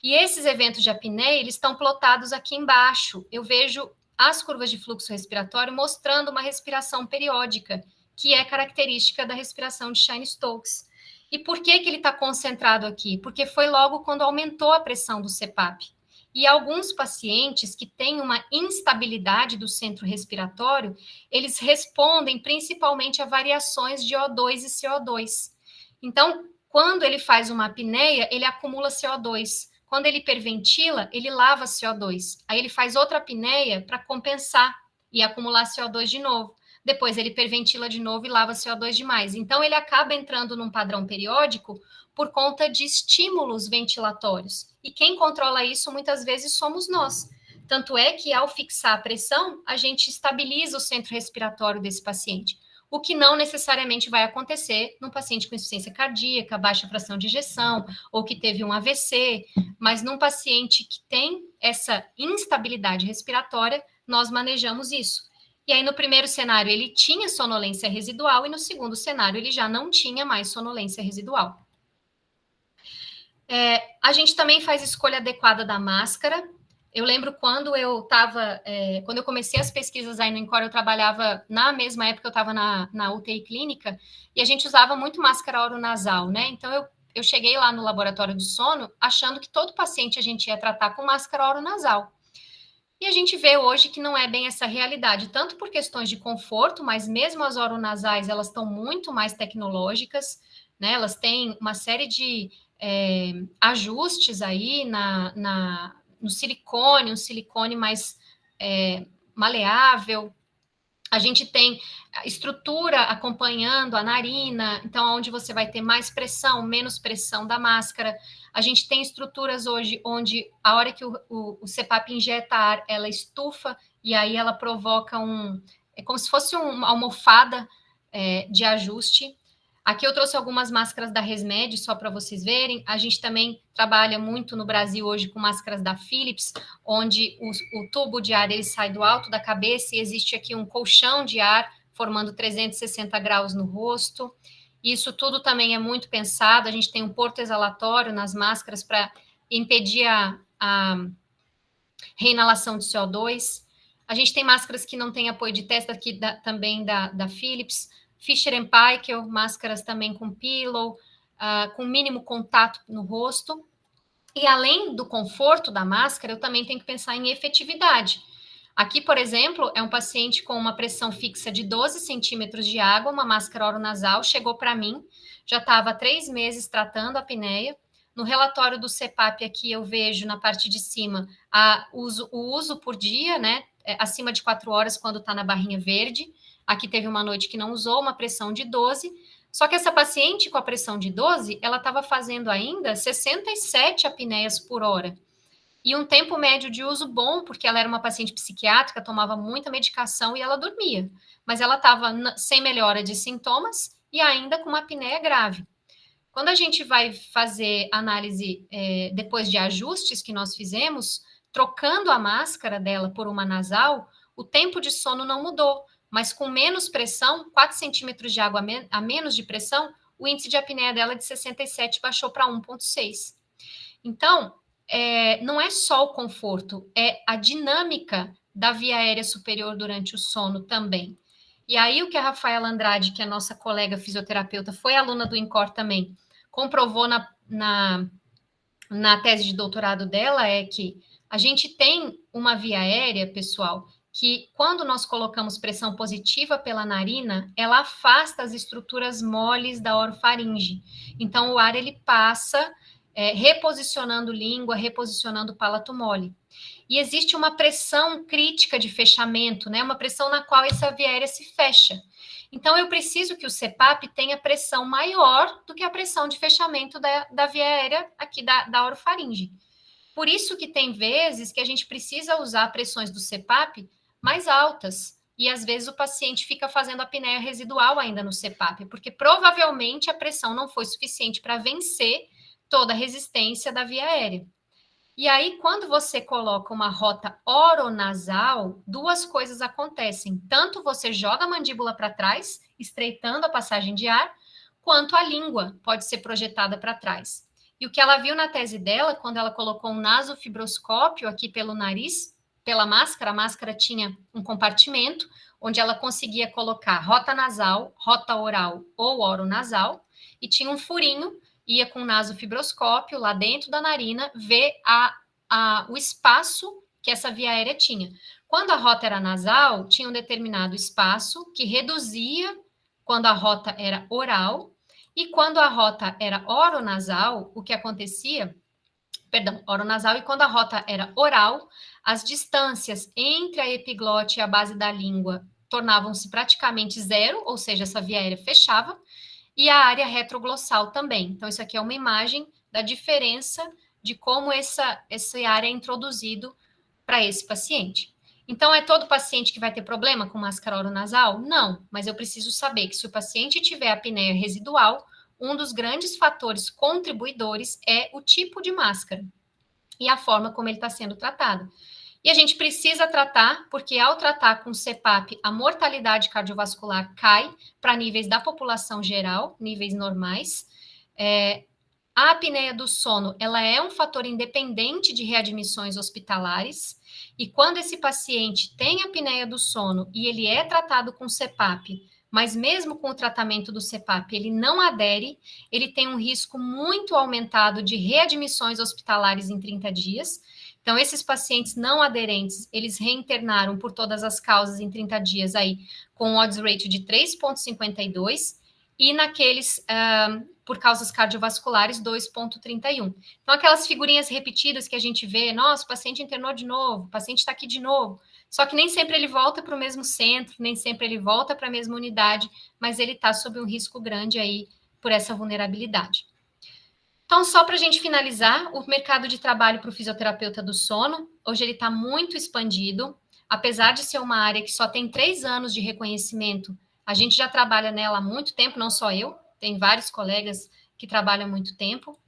E esses eventos de apneia, eles estão plotados aqui embaixo. Eu vejo as curvas de fluxo respiratório mostrando uma respiração periódica, que é característica da respiração de Cheyne-Stokes. E por que ele está concentrado aqui? Porque foi logo quando aumentou a pressão do CPAP. E alguns pacientes que têm uma instabilidade do centro respiratório, eles respondem principalmente a variações de O2 e CO2. Então, quando ele faz uma apneia, ele acumula CO2. Quando ele hiperventila, ele lava CO2. Aí ele faz outra apneia para compensar e acumular CO2 de novo. Depois ele hiperventila de novo e lava CO2 demais. Então, ele acaba entrando num padrão periódico por conta de estímulos ventilatórios. E quem controla isso, muitas vezes, somos nós. Tanto é que, ao fixar a pressão, a gente estabiliza o centro respiratório desse paciente, o que não necessariamente vai acontecer num paciente com insuficiência cardíaca, baixa fração de ejeção, ou que teve um AVC, mas num paciente que tem essa instabilidade respiratória, nós manejamos isso. E aí, no primeiro cenário, ele tinha sonolência residual, e no segundo cenário, ele já não tinha mais sonolência residual. A gente também faz escolha adequada da máscara. Eu lembro quando eu comecei as pesquisas aí no INCOR, eu trabalhava na mesma época, eu estava na UTI clínica, e a gente usava muito máscara oronasal, né? Então, eu cheguei lá no laboratório do sono achando que todo paciente a gente ia tratar com máscara oronasal. E a gente vê hoje que não é bem essa realidade, tanto por questões de conforto, mas mesmo as oronasais, elas estão muito mais tecnológicas, né? Elas têm uma série de ajustes aí no silicone, um silicone mais maleável. A gente tem estrutura acompanhando a narina, então onde você vai ter mais pressão, menos pressão da máscara. A gente tem estruturas hoje onde a hora que o CPAP injeta ar, ela estufa e aí ela provoca é como se fosse uma almofada de ajuste. Aqui eu trouxe algumas máscaras da Resmed, só para vocês verem. A gente também trabalha muito no Brasil hoje com máscaras da Philips, onde o tubo de ar ele sai do alto da cabeça e existe aqui um colchão de ar formando 360 graus no rosto. Isso tudo também é muito pensado. A gente tem um porto exalatório nas máscaras para impedir a reinalação de CO2. A gente tem máscaras que não têm apoio de testa, aqui também da Philips. Fisher & Paykel, máscaras também com pillow, com mínimo contato no rosto. E além do conforto da máscara, eu também tenho que pensar em efetividade. Aqui, por exemplo, é um paciente com uma pressão fixa de 12 centímetros de água, uma máscara oronasal, chegou para mim, já estava há 3 meses tratando a apneia. No relatório do CPAP aqui eu vejo na parte de cima o uso por dia, né? Acima de 4 horas quando está na barrinha verde. Aqui teve uma noite que não usou, uma pressão de 12. Só que essa paciente com a pressão de 12, ela estava fazendo ainda 67 apneias por hora. E um tempo médio de uso bom, porque ela era uma paciente psiquiátrica, tomava muita medicação e ela dormia. Mas ela estava sem melhora de sintomas e ainda com uma apneia grave. Quando a gente vai fazer análise depois de ajustes que nós fizemos, trocando a máscara dela por uma nasal, o tempo de sono não mudou, mas com menos pressão, 4 centímetros de água a menos de pressão, o índice de apneia dela de 67 baixou para 1,6. Então, não é só o conforto, é a dinâmica da via aérea superior durante o sono também. E aí o que a Rafaela Andrade, que é nossa colega fisioterapeuta, foi aluna do INCOR também, comprovou na tese de doutorado dela é que a gente tem uma via aérea, pessoal, que quando nós colocamos pressão positiva pela narina, ela afasta as estruturas moles da orofaringe. Então, o ar ele passa reposicionando língua, reposicionando palato mole. E existe uma pressão crítica de fechamento, né? Uma pressão na qual essa via aérea se fecha. Então, eu preciso que o CPAP tenha pressão maior do que a pressão de fechamento da via aérea aqui da orofaringe. Por isso que tem vezes que a gente precisa usar pressões do CPAP mais altas. E, às vezes, o paciente fica fazendo apneia residual ainda no CPAP, porque provavelmente a pressão não foi suficiente para vencer toda a resistência da via aérea. E aí, quando você coloca uma rota oronasal, 2 coisas acontecem. Tanto você joga a mandíbula para trás, estreitando a passagem de ar, quanto a língua pode ser projetada para trás. E o que ela viu na tese dela, quando ela colocou um nasofibroscópio aqui pelo nariz, pela máscara, a máscara tinha um compartimento, onde ela conseguia colocar rota nasal, rota oral ou oronasal, e tinha um furinho, ia com o nasofibroscópio lá dentro da narina, ver o espaço que essa via aérea tinha. Quando a rota era nasal, tinha um determinado espaço que reduzia quando a rota era oral, e quando a rota era oronasal, o que acontecia, oronasal, e quando a rota era oral, as distâncias entre a epiglote e a base da língua tornavam-se praticamente zero, ou seja, essa via aérea fechava, e a área retroglossal também. Então, isso aqui é uma imagem da diferença de como esse ar é introduzido para esse paciente. Então, é todo paciente que vai ter problema com máscara oronasal? Não, mas eu preciso saber que se o paciente tiver apneia residual, um dos grandes fatores contribuidores é o tipo de máscara e a forma como ele está sendo tratado. E a gente precisa tratar, porque ao tratar com CPAP, a mortalidade cardiovascular cai para níveis da população geral, níveis normais. A apneia do sono, ela é um fator independente de readmissões hospitalares, e quando esse paciente tem apneia do sono e ele é tratado com CPAP, mas mesmo com o tratamento do CPAP, ele não adere, ele tem um risco muito aumentado de readmissões hospitalares em 30 dias. Então, esses pacientes não aderentes, eles reinternaram por todas as causas em 30 dias aí, com um odds ratio de 3,52, e naqueles por causas cardiovasculares, 2,31. Então, aquelas figurinhas repetidas que a gente vê, nossa, o paciente internou de novo, o paciente está aqui de novo, só que nem sempre ele volta para o mesmo centro, nem sempre ele volta para a mesma unidade, mas ele está sob um risco grande aí por essa vulnerabilidade. Então, só para a gente finalizar, o mercado de trabalho para o fisioterapeuta do sono, hoje ele está muito expandido, apesar de ser uma área que só tem 3 anos de reconhecimento, a gente já trabalha nela há muito tempo, não só eu, tem vários colegas que trabalham há muito tempo.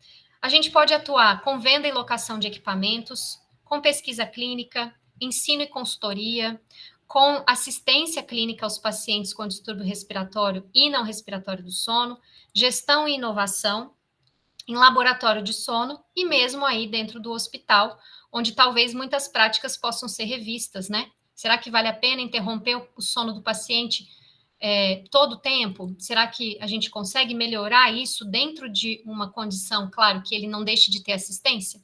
A gente pode atuar com venda e locação de equipamentos, com pesquisa clínica, ensino e consultoria, com assistência clínica aos pacientes com distúrbio respiratório e não respiratório do sono, gestão e inovação, em laboratório de sono e mesmo aí dentro do hospital, onde talvez muitas práticas possam ser revistas, né? Será que vale a pena interromper o sono do paciente todo o tempo? Será que a gente consegue melhorar isso dentro de uma condição, claro, que ele não deixe de ter assistência?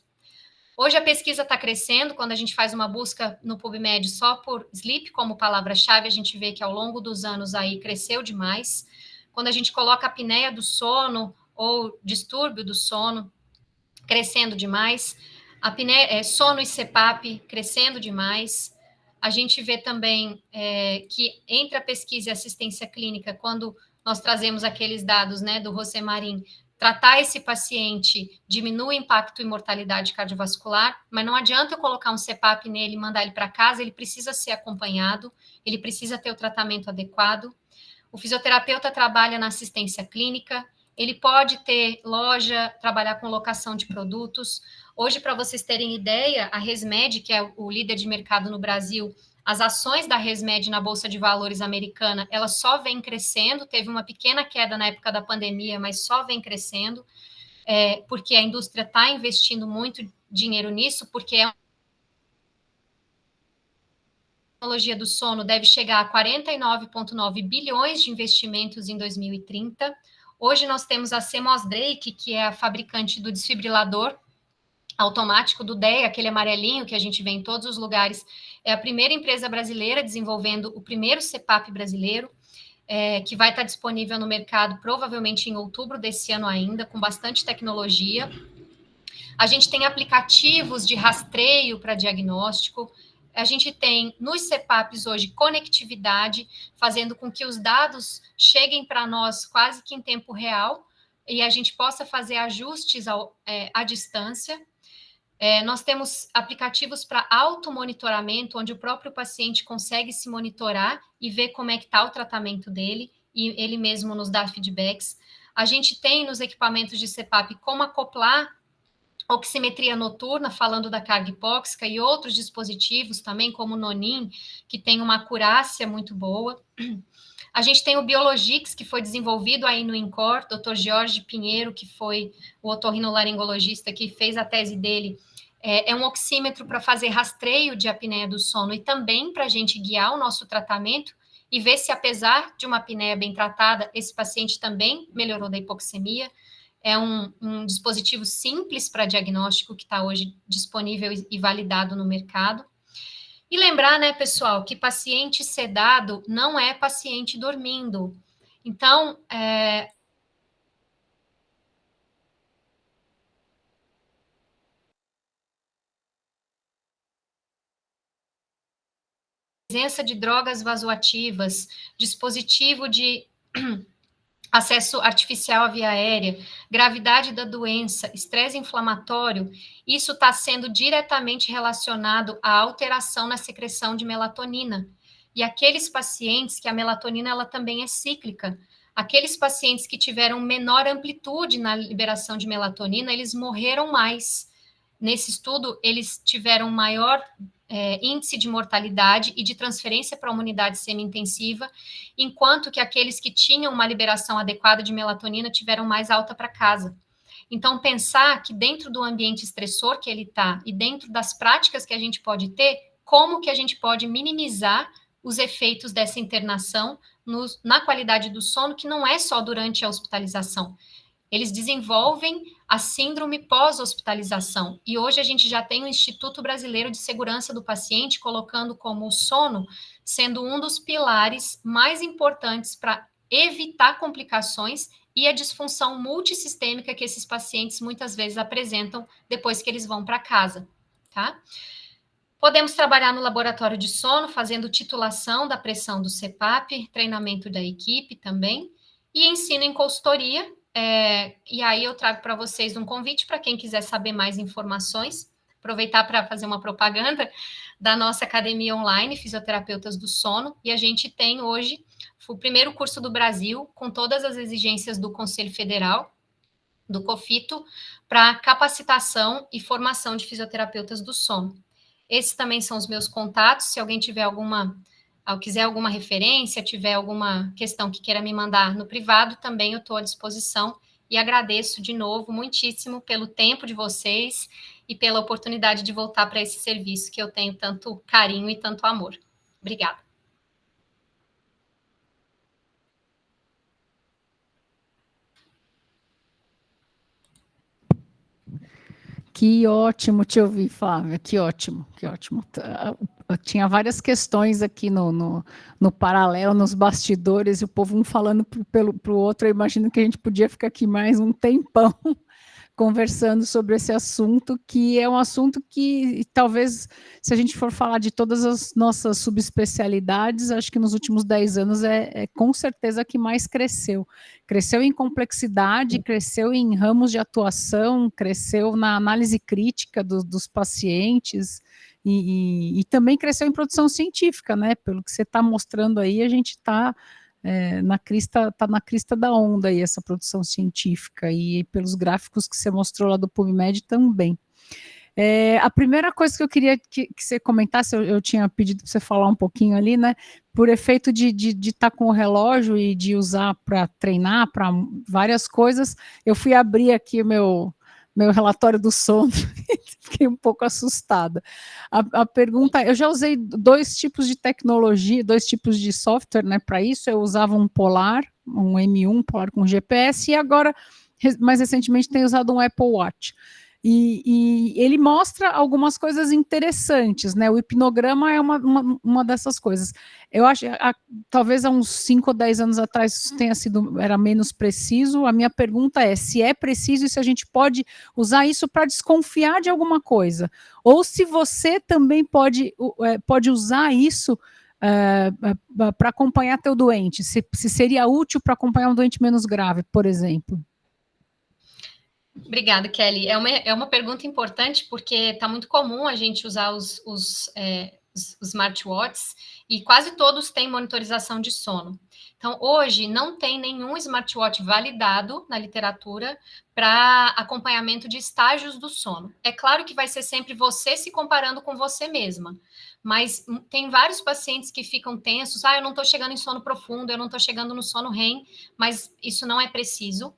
Hoje a pesquisa está crescendo, quando a gente faz uma busca no PubMed só por sleep como palavra-chave, a gente vê que ao longo dos anos aí cresceu demais. Quando a gente coloca a apneia do sono ou distúrbio do sono, crescendo demais. Sono e CPAP crescendo demais. A gente vê também que entre a pesquisa e a assistência clínica, quando nós trazemos aqueles dados, né, do José Marim, tratar esse paciente diminui o impacto e mortalidade cardiovascular, mas não adianta eu colocar um CPAP nele e mandar ele para casa, ele precisa ser acompanhado, ele precisa ter o tratamento adequado. O fisioterapeuta trabalha na assistência clínica, ele pode ter loja, trabalhar com locação de produtos. Hoje, para vocês terem ideia, a ResMed, que é o líder de mercado no Brasil, as ações da ResMed na Bolsa de Valores americana, ela só vem crescendo, teve uma pequena queda na época da pandemia, mas só vem crescendo, porque a indústria está investindo muito dinheiro nisso, porque a tecnologia do sono deve chegar a 49,9 bilhões de investimentos em 2030. Hoje nós temos a Seamos Drake, que é a fabricante do desfibrilador automático do DEA, aquele amarelinho que a gente vê em todos os lugares. É a primeira empresa brasileira desenvolvendo o primeiro CPAP brasileiro, que vai estar disponível no mercado provavelmente em outubro desse ano ainda, com bastante tecnologia. A gente tem aplicativos de rastreio para diagnóstico. A gente tem nos CPAPs hoje conectividade, fazendo com que os dados cheguem para nós quase que em tempo real e a gente possa fazer ajustes à distância. Nós temos aplicativos para automonitoramento, onde o próprio paciente consegue se monitorar e ver como é que está o tratamento dele, e ele mesmo nos dá feedbacks. A gente tem nos equipamentos de CPAP como acoplar oximetria noturna, falando da carga hipóxica, e outros dispositivos também, como o Nonin, que tem uma acurácia muito boa. A gente tem o Biologix, que foi desenvolvido aí no INCOR, Dr. Jorge Pinheiro, que foi o otorrinolaringologista que fez a tese dele. É um oxímetro para fazer rastreio de apneia do sono e também para a gente guiar o nosso tratamento e ver se, apesar de uma apneia bem tratada, esse paciente também melhorou da hipoxemia. É um dispositivo simples para diagnóstico que está hoje disponível e validado no mercado. E lembrar, né, pessoal, que paciente sedado não é paciente dormindo. Então, presença de drogas vasoativas, dispositivo de acesso artificial à via aérea, gravidade da doença, estresse inflamatório, isso está sendo diretamente relacionado à alteração na secreção de melatonina. E aqueles pacientes que a melatonina ela também é cíclica, aqueles pacientes que tiveram menor amplitude na liberação de melatonina, eles morreram mais. Nesse estudo, eles tiveram maior índice de mortalidade e de transferência para uma unidade semi-intensiva, enquanto que aqueles que tinham uma liberação adequada de melatonina tiveram mais alta para casa. Então, pensar que dentro do ambiente estressor que ele está e dentro das práticas que a gente pode ter, como que a gente pode minimizar os efeitos dessa internação na qualidade do sono, que não é só durante a hospitalização. Eles desenvolvem a síndrome pós-hospitalização. E hoje a gente já tem o Instituto Brasileiro de Segurança do Paciente colocando como o sono sendo um dos pilares mais importantes para evitar complicações e a disfunção multissistêmica que esses pacientes muitas vezes apresentam depois que eles vão para casa, tá? Podemos trabalhar no laboratório de sono, fazendo titulação da pressão do CPAP, treinamento da equipe também, e ensino em consultoria. E aí eu trago para vocês um convite para quem quiser saber mais informações, aproveitar para fazer uma propaganda da nossa academia online, Fisioterapeutas do Sono, e a gente tem hoje o primeiro curso do Brasil, com todas as exigências do Conselho Federal, do COFITO, para capacitação e formação de fisioterapeutas do sono. Esses também são os meus contatos, se alguém tiver quiser alguma referência, tiver alguma questão que queira me mandar no privado, também eu estou à disposição e agradeço de novo muitíssimo pelo tempo de vocês e pela oportunidade de voltar para esse serviço que eu tenho tanto carinho e tanto amor. Obrigada. Que ótimo te ouvir, Flávia, que ótimo, que ótimo. Eu tinha várias questões aqui no paralelo, nos bastidores, e o povo um falando para o outro. Eu imagino que a gente podia ficar aqui mais um tempão conversando sobre esse assunto, que é um assunto que talvez, se a gente for falar de todas as nossas subespecialidades, acho que nos últimos 10 anos é com certeza a que mais cresceu. Cresceu em complexidade, cresceu em ramos de atuação, cresceu na análise crítica dos pacientes e também cresceu em produção científica, né? Pelo que você está mostrando aí, a gente está na crista da onda aí, essa produção científica, e pelos gráficos que você mostrou lá do PubMed também. A primeira coisa que eu queria que você comentasse, eu tinha pedido para você falar um pouquinho ali, né, por efeito de estar com o relógio e de usar para treinar, para várias coisas, eu fui abrir aqui o meu relatório do sono, fiquei um pouco assustada. A pergunta, eu já usei 2 tipos de tecnologia, 2 tipos de software, né, para isso. Eu usava um Polar, um M1 Polar com GPS, e agora, mais recentemente, tenho usado um Apple Watch. E ele mostra algumas coisas interessantes, né? O hipnograma é uma dessas coisas. Eu acho, talvez há uns 5 ou 10 anos atrás isso era menos preciso. A minha pergunta é se é preciso e se a gente pode usar isso para desconfiar de alguma coisa. Ou se você também pode usar isso para acompanhar teu doente, se seria útil para acompanhar um doente menos grave, por exemplo. Obrigada, Kelly. É uma pergunta importante, porque está muito comum a gente usar os smartwatches, e quase todos têm monitorização de sono. Então, hoje, não tem nenhum smartwatch validado na literatura para acompanhamento de estágios do sono. É claro que vai ser sempre você se comparando com você mesma, mas tem vários pacientes que ficam tensos, eu não estou chegando em sono profundo, eu não estou chegando no sono REM, mas isso não é preciso.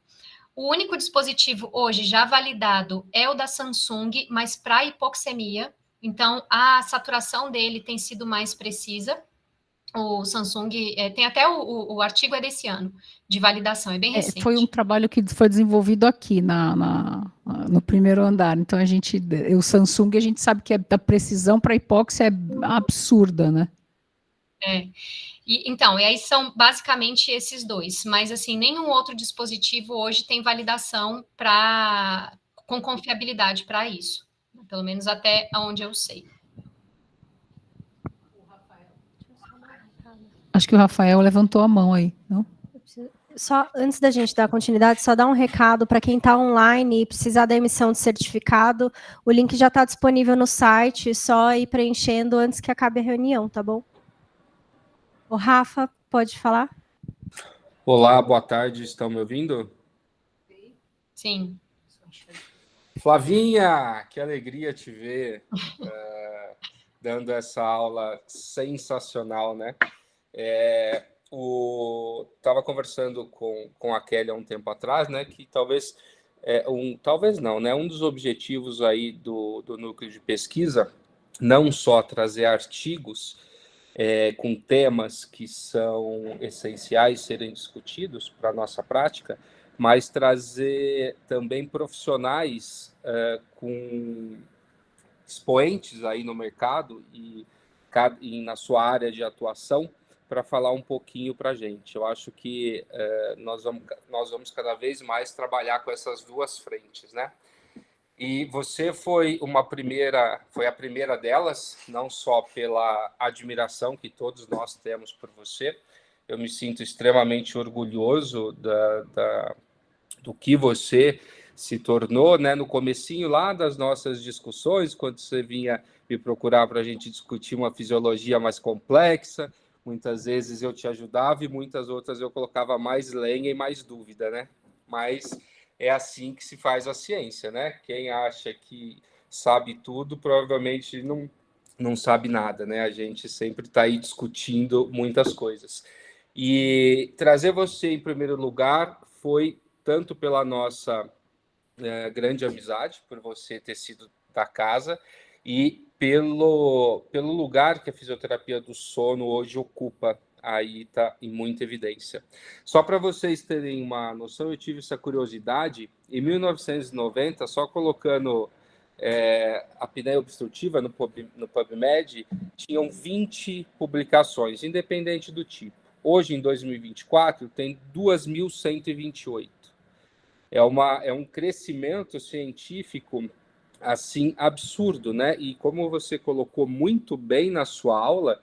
O único dispositivo hoje já validado é o da Samsung, mas para hipoxemia. Então, a saturação dele tem sido mais precisa. O Samsung, tem até o artigo desse ano, de validação, é bem recente. Foi um trabalho que foi desenvolvido aqui no primeiro andar. Então, o Samsung, a gente sabe que a precisão para hipóxia é absurda, né? E aí são basicamente esses 2, mas assim, nenhum outro dispositivo hoje tem validação com confiabilidade para isso, pelo menos até onde eu sei. Acho que o Rafael levantou a mão aí, não? Só antes da gente dar continuidade, só dar um recado para quem está online e precisar da emissão de certificado, o link já está disponível no site, só ir preenchendo antes que acabe a reunião, tá bom? O Rafa, pode falar? Olá, boa tarde, estão me ouvindo? Sim. Flavinha, que alegria te ver dando essa aula sensacional, né? Estava conversando com a Kelly há um tempo atrás, né? Que talvez não, né? Um dos objetivos aí do núcleo de pesquisa, não só trazer artigos com temas que são essenciais serem discutidos para a nossa prática, mas trazer também profissionais com expoentes aí no mercado e na sua área de atuação para falar um pouquinho para a gente. Eu acho que nós vamos cada vez mais trabalhar com essas duas frentes, né? E você foi a primeira delas, não só pela admiração que todos nós temos por você. Eu me sinto extremamente orgulhoso do que você se tornou, né? No comecinho lá das nossas discussões, quando você vinha me procurar para a gente discutir uma fisiologia mais complexa, muitas vezes eu te ajudava e muitas outras eu colocava mais lenha e mais dúvida, né? Mas é assim que se faz a ciência, né? Quem acha que sabe tudo, provavelmente não sabe nada, né? A gente sempre está aí discutindo muitas coisas. E trazer você em primeiro lugar foi tanto pela nossa grande amizade, por você ter sido da casa, e pelo lugar que a fisioterapia do sono hoje ocupa, aí está em muita evidência. Só para vocês terem uma noção, eu tive essa curiosidade, em 1990, só colocando a apneia obstrutiva no PubMed, tinham 20 publicações, independente do tipo. Hoje, em 2024, tem 2.128. É um crescimento científico assim absurdo, né? E como você colocou muito bem na sua aula,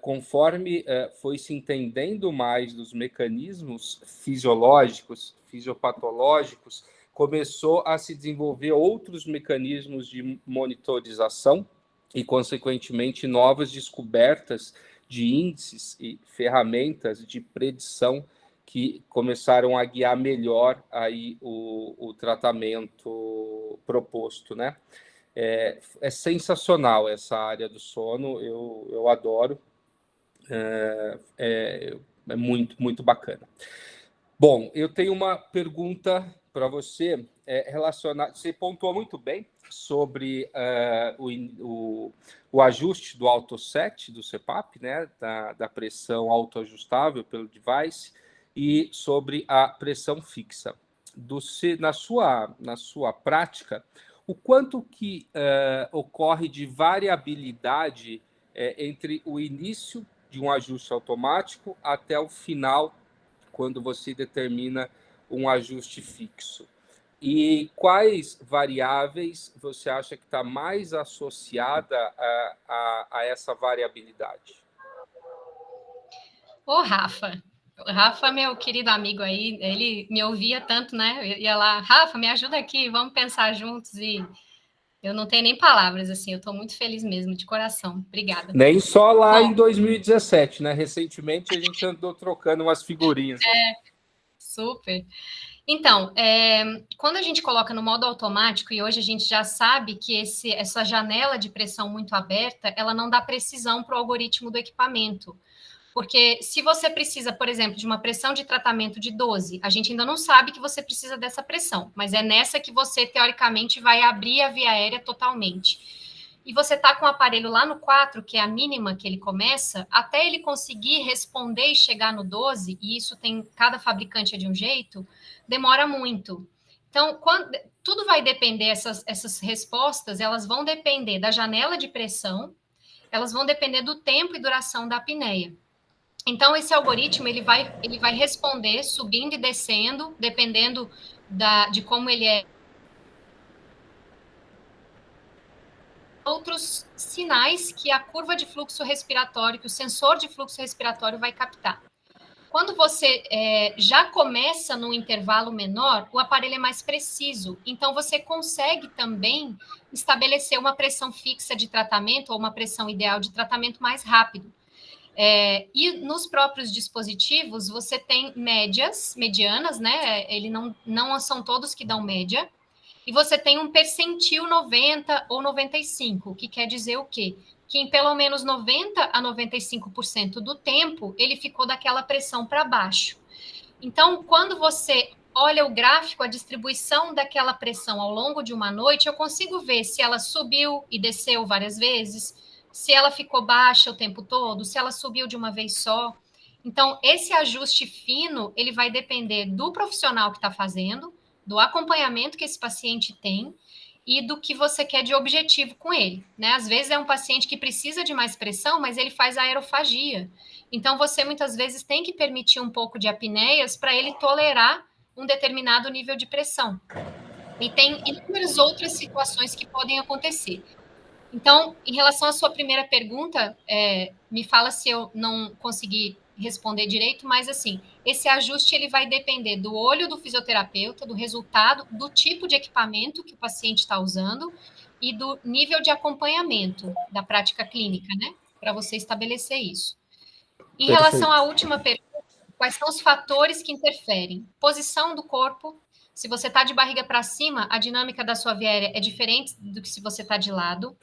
conforme foi se entendendo mais dos mecanismos fisiológicos, fisiopatológicos, começou a se desenvolver outros mecanismos de monitorização e, consequentemente, novas descobertas de índices e ferramentas de predição que começaram a guiar melhor aí o tratamento proposto, né? É sensacional essa área do sono, eu adoro, é muito, muito bacana. Bom, eu tenho uma pergunta para você relacionada. Você pontuou muito bem sobre o ajuste do AutoSet, do CPAP, né, da pressão autoajustável pelo device, e sobre a pressão fixa. Na sua prática, o quanto que ocorre de variabilidade entre o início de um ajuste automático até o final, quando você determina um ajuste fixo? E quais variáveis você acha que está mais associada a essa variabilidade? Ô, Rafa. O Rafa, meu querido amigo aí, ele me ouvia tanto, né? Eu ia lá, Rafa, me ajuda aqui, vamos pensar juntos. E eu não tenho nem palavras, assim, eu estou muito feliz mesmo, de coração. Obrigada. Nem só lá em 2017, né? Recentemente a gente andou trocando umas figurinhas. Super. Então, quando a gente coloca no modo automático, e hoje a gente já sabe que essa janela de pressão muito aberta, ela não dá precisão para o algoritmo do equipamento. Porque se você precisa, por exemplo, de uma pressão de tratamento de 12, a gente ainda não sabe que você precisa dessa pressão, mas é nessa que você, teoricamente, vai abrir a via aérea totalmente. E você está com o aparelho lá no 4, que é a mínima que ele começa, até ele conseguir responder e chegar no 12, e isso tem, cada fabricante é de um jeito, demora muito. Então, tudo vai depender, essas respostas, elas vão depender da janela de pressão, elas vão depender do tempo e duração da apneia. Então, esse algoritmo, ele vai responder subindo e descendo, dependendo de como ele é. Outros sinais que a curva de fluxo respiratório, que o sensor de fluxo respiratório vai captar. Quando você já começa num intervalo menor, o aparelho é mais preciso. Então, você consegue também estabelecer uma pressão fixa de tratamento ou uma pressão ideal de tratamento mais rápido. E nos próprios dispositivos, você tem medianas, né? Ele não são todos que dão média. E você tem um percentil 90 ou 95, o que quer dizer o quê? Que em pelo menos 90 a 95% do tempo, ele ficou daquela pressão para baixo. Então, quando você olha o gráfico, a distribuição daquela pressão ao longo de uma noite, eu consigo ver se ela subiu e desceu várias vezes, se ela ficou baixa o tempo todo, se ela subiu de uma vez só. Então, esse ajuste fino, ele vai depender do profissional que está fazendo, do acompanhamento que esse paciente tem e do que você quer de objetivo com ele, né? Às vezes é um paciente que precisa de mais pressão, mas ele faz aerofagia. Então, você muitas vezes tem que permitir um pouco de apneias para ele tolerar um determinado nível de pressão. E tem inúmeras outras situações que podem acontecer. Então, em relação à sua primeira pergunta, me fala se eu não consegui responder direito, mas assim, esse ajuste ele vai depender do olho do fisioterapeuta, do resultado, do tipo de equipamento que o paciente está usando e do nível de acompanhamento da prática clínica, né? Para você estabelecer isso. Em relação à última pergunta, quais são os fatores que interferem? Posição do corpo. Se você está de barriga para cima, a dinâmica da sua via aérea é diferente do que se você está de lado.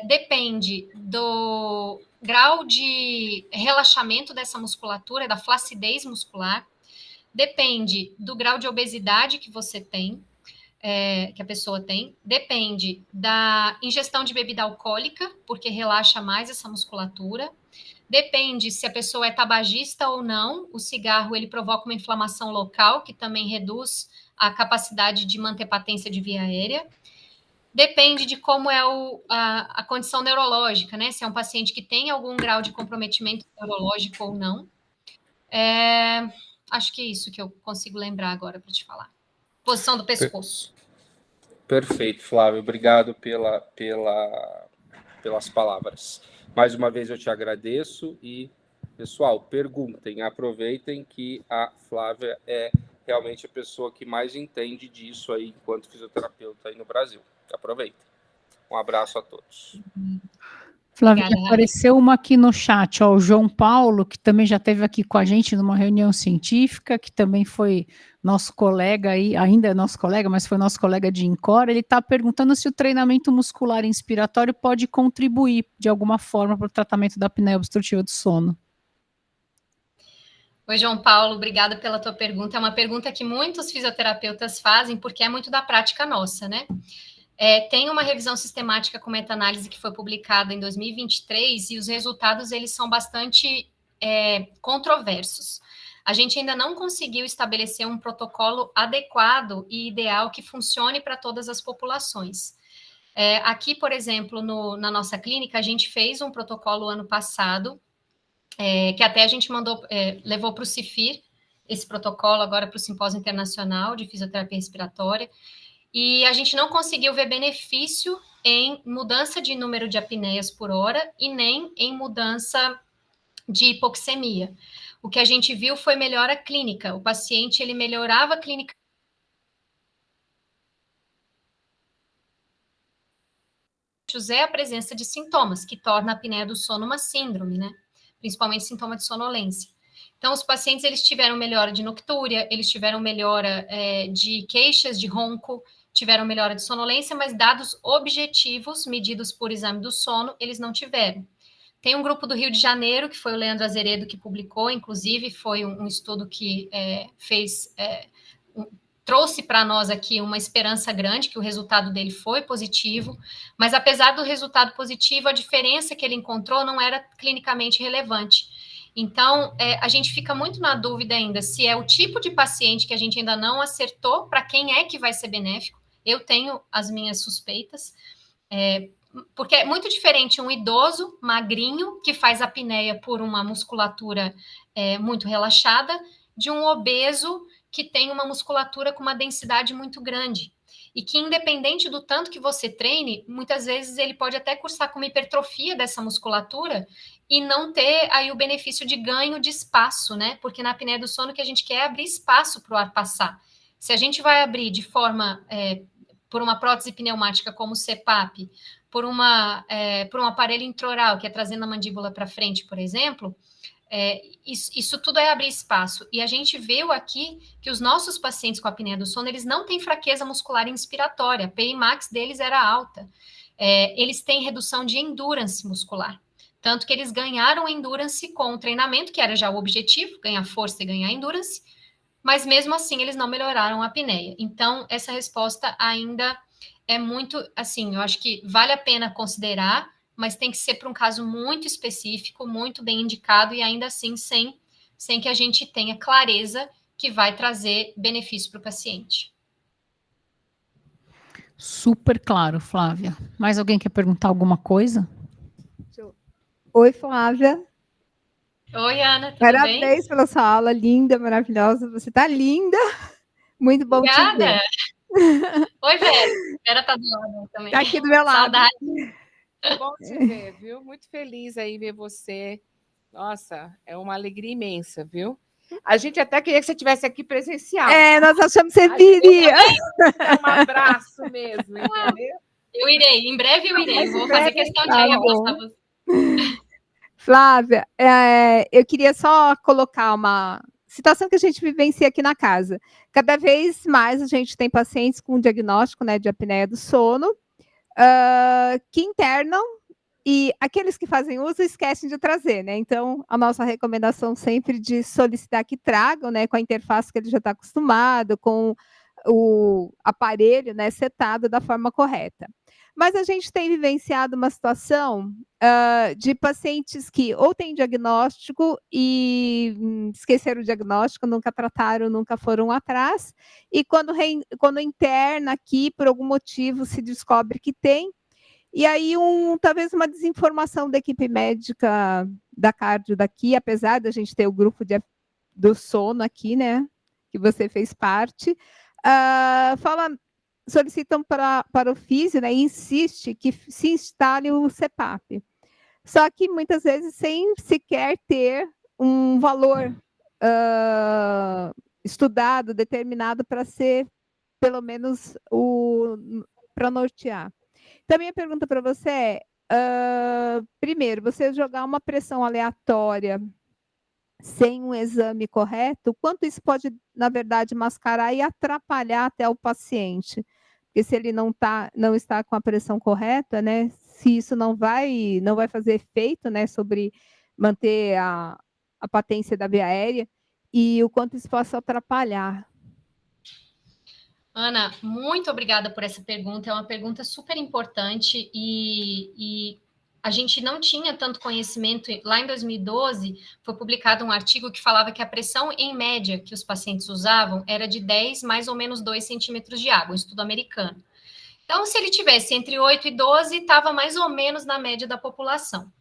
Depende do grau de relaxamento dessa musculatura, da flacidez muscular, depende do grau de obesidade que você tem, que a pessoa tem, depende da ingestão de bebida alcoólica, porque relaxa mais essa musculatura, depende se a pessoa é tabagista ou não, o cigarro ele provoca uma inflamação local, que também reduz a capacidade de manter patência de via aérea. Depende de como é a condição neurológica, né? Se é um paciente que tem algum grau de comprometimento neurológico ou não. Acho que é isso que eu consigo lembrar agora para te falar. Posição do pescoço. Perfeito, Flávio. Obrigado pelas palavras. Mais uma vez eu te agradeço e, pessoal, perguntem, aproveitem que a Flávia é realmente a pessoa que mais entende disso aí enquanto fisioterapeuta aí no Brasil. Aproveita. Um abraço a todos. Flávia, apareceu uma aqui no chat, ó, o João Paulo, que também já esteve aqui com a gente numa reunião científica, que também foi nosso colega aí, ainda é nosso colega, mas foi nosso colega de INCOR, ele está perguntando se o treinamento muscular inspiratório pode contribuir de alguma forma para o tratamento da apneia obstrutiva do sono. Oi, João Paulo, obrigada pela tua pergunta. É uma pergunta que muitos fisioterapeutas fazem, porque é muito da prática nossa, né? Tem uma revisão sistemática com meta-análise que foi publicada em 2023 e os resultados eles são bastante controversos. A gente ainda não conseguiu estabelecer um protocolo adequado e ideal que funcione para todas as populações. Aqui, por exemplo, na nossa clínica, a gente fez um protocolo ano passado, que até a gente levou para o CIFIR, esse protocolo agora para o Simpósio Internacional de Fisioterapia Respiratória, e a gente não conseguiu ver benefício em mudança de número de apneias por hora e nem em mudança de hipoxemia. O que a gente viu foi melhora clínica. O paciente, ele melhorava clinicamente a presença de sintomas, que torna a apneia do sono uma síndrome, né? Principalmente sintoma de sonolência. Então, os pacientes, eles tiveram melhora de noctúria, eles tiveram melhora de queixas, de ronco, tiveram melhora de sonolência, mas dados objetivos, medidos por exame do sono, eles não tiveram. Tem um grupo do Rio de Janeiro, que foi o Leandro Azeredo que publicou, inclusive, foi um estudo que trouxe para nós aqui uma esperança grande, que o resultado dele foi positivo, mas apesar do resultado positivo, a diferença que ele encontrou não era clinicamente relevante. Então, a gente fica muito na dúvida ainda se é o tipo de paciente que a gente ainda não acertou para quem é que vai ser benéfico. Eu tenho as minhas suspeitas, porque é muito diferente um idoso magrinho que faz apneia por uma musculatura muito relaxada de um obeso que tem uma musculatura com uma densidade muito grande e que, independente do tanto que você treine, muitas vezes ele pode até cursar com uma hipertrofia dessa musculatura e não ter aí o benefício de ganho de espaço, né? Porque na apneia do sono o que a gente quer é abrir espaço para o ar passar. Se a gente vai abrir de forma por uma prótese pneumática como o CPAP, por um aparelho intraoral, que é trazendo a mandíbula para frente, por exemplo, isso tudo é abrir espaço. E a gente viu aqui que os nossos pacientes com apneia do sono, eles não têm fraqueza muscular inspiratória, a PI max deles era alta. Eles têm redução de endurance muscular. Tanto que eles ganharam endurance com o treinamento, que era já o objetivo, ganhar força e ganhar endurance, mas mesmo assim eles não melhoraram a apneia. Então, essa resposta ainda é muito, assim, eu acho que vale a pena considerar mas tem que ser para um caso muito específico, muito bem indicado, e ainda assim sem que a gente tenha clareza que vai trazer benefício para o paciente. Super claro, Flávia. Mais alguém quer perguntar alguma coisa? Oi, Flávia. Oi, Ana, tudo Parabéns bem? pela sua aula, linda, maravilhosa. Você está linda. Muito bom te ver. Oi, Vera. Vera está do lado também. Está aqui do meu lado. Saudade. Que bom te ver, viu? Muito feliz aí ver você. Nossa, é uma alegria imensa, viu? A gente até queria que você estivesse aqui presencial. Nós achamos que você viria. É um abraço mesmo, entendeu? Eu irei, em breve eu irei. Vou fazer questão de ir abraçar você. Flávia, eu queria só colocar uma situação que a gente vivencia aqui na casa. Cada vez mais a gente tem pacientes com diagnóstico, né, de apneia do sono, que internam, e aqueles que fazem uso esquecem de trazer, né? Então, a nossa recomendação sempre de solicitar que tragam, né, com a interface que ele já está acostumado, com o aparelho, né, setado da forma correta. Mas a gente tem vivenciado uma situação de pacientes que ou têm diagnóstico e esqueceram o diagnóstico, nunca trataram, nunca foram atrás, e quando interna aqui, por algum motivo, se descobre que tem, e aí talvez uma desinformação da equipe médica da cardio daqui, apesar da gente ter o grupo do sono aqui, né, que você fez parte, solicitam para o físio, né, e insiste que se instale o CPAP. Só que muitas vezes sem sequer ter um valor estudado, determinado para ser, pelo menos, para nortear. Então, a minha pergunta para você é, primeiro, você jogar uma pressão aleatória sem um exame correto, quanto isso pode, na verdade, mascarar e atrapalhar até o paciente? Porque se ele não está com a pressão correta, né, se isso não vai fazer efeito, né, sobre manter a patência da via aérea, e o quanto isso possa atrapalhar. Ana, muito obrigada por essa pergunta. É uma pergunta super importante e a gente não tinha tanto conhecimento. Lá em 2012, foi publicado um artigo que falava que a pressão em média que os pacientes usavam era de 10, mais ou menos 2 centímetros de água, um estudo americano. Então, se ele tivesse entre 8 e 12, estava mais ou menos na média da população.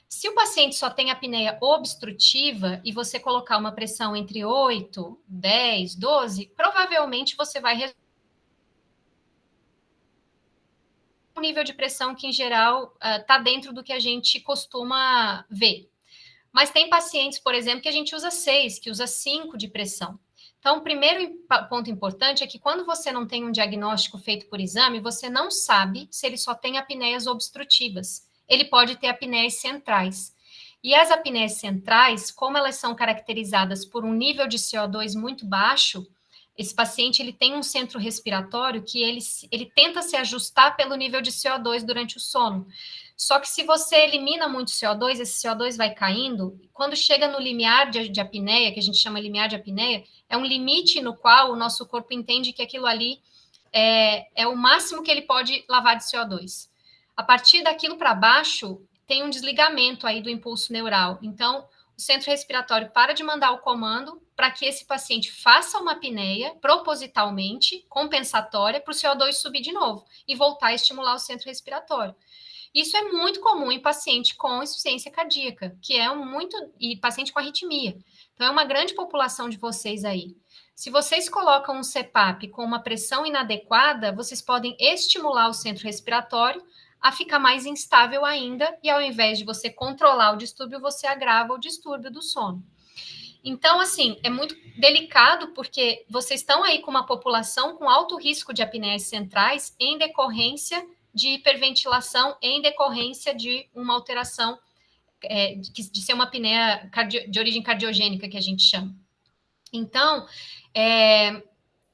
Se o paciente só tem apneia obstrutiva e você colocar uma pressão entre 8, 10, 12, provavelmente você vai um nível de pressão que, em geral, está dentro do que a gente costuma ver. Mas tem pacientes, por exemplo, que a gente usa 6, que usa 5 de pressão. Então, o primeiro ponto importante é que quando você não tem um diagnóstico feito por exame, você não sabe se ele só tem apneias obstrutivas. Ele pode ter apneias centrais. E as apneias centrais, como elas são caracterizadas por um nível de CO2 muito baixo, esse paciente ele tem um centro respiratório que ele tenta se ajustar pelo nível de CO2 durante o sono. Só que se você elimina muito CO2, esse CO2 vai caindo. Quando chega no limiar de apneia, que a gente chama limiar de apneia, é um limite no qual o nosso corpo entende que aquilo ali é o máximo que ele pode lavar de CO2. A partir daquilo para baixo, tem um desligamento aí do impulso neural. Então, o centro respiratório para de mandar o comando para que esse paciente faça uma apneia propositalmente, compensatória, para o CO2 subir de novo e voltar a estimular o centro respiratório. Isso é muito comum em paciente com insuficiência cardíaca, e paciente com arritmia. Então, é uma grande população de vocês aí. Se vocês colocam um CPAP com uma pressão inadequada, vocês podem estimular o centro respiratório a ficar mais instável ainda, e ao invés de você controlar o distúrbio, você agrava o distúrbio do sono. Então, assim, é muito delicado, porque vocês estão aí com uma população com alto risco de apneias centrais em decorrência de hiperventilação, em decorrência de uma alteração, de ser uma apneia de origem cardiogênica, que a gente chama. Então,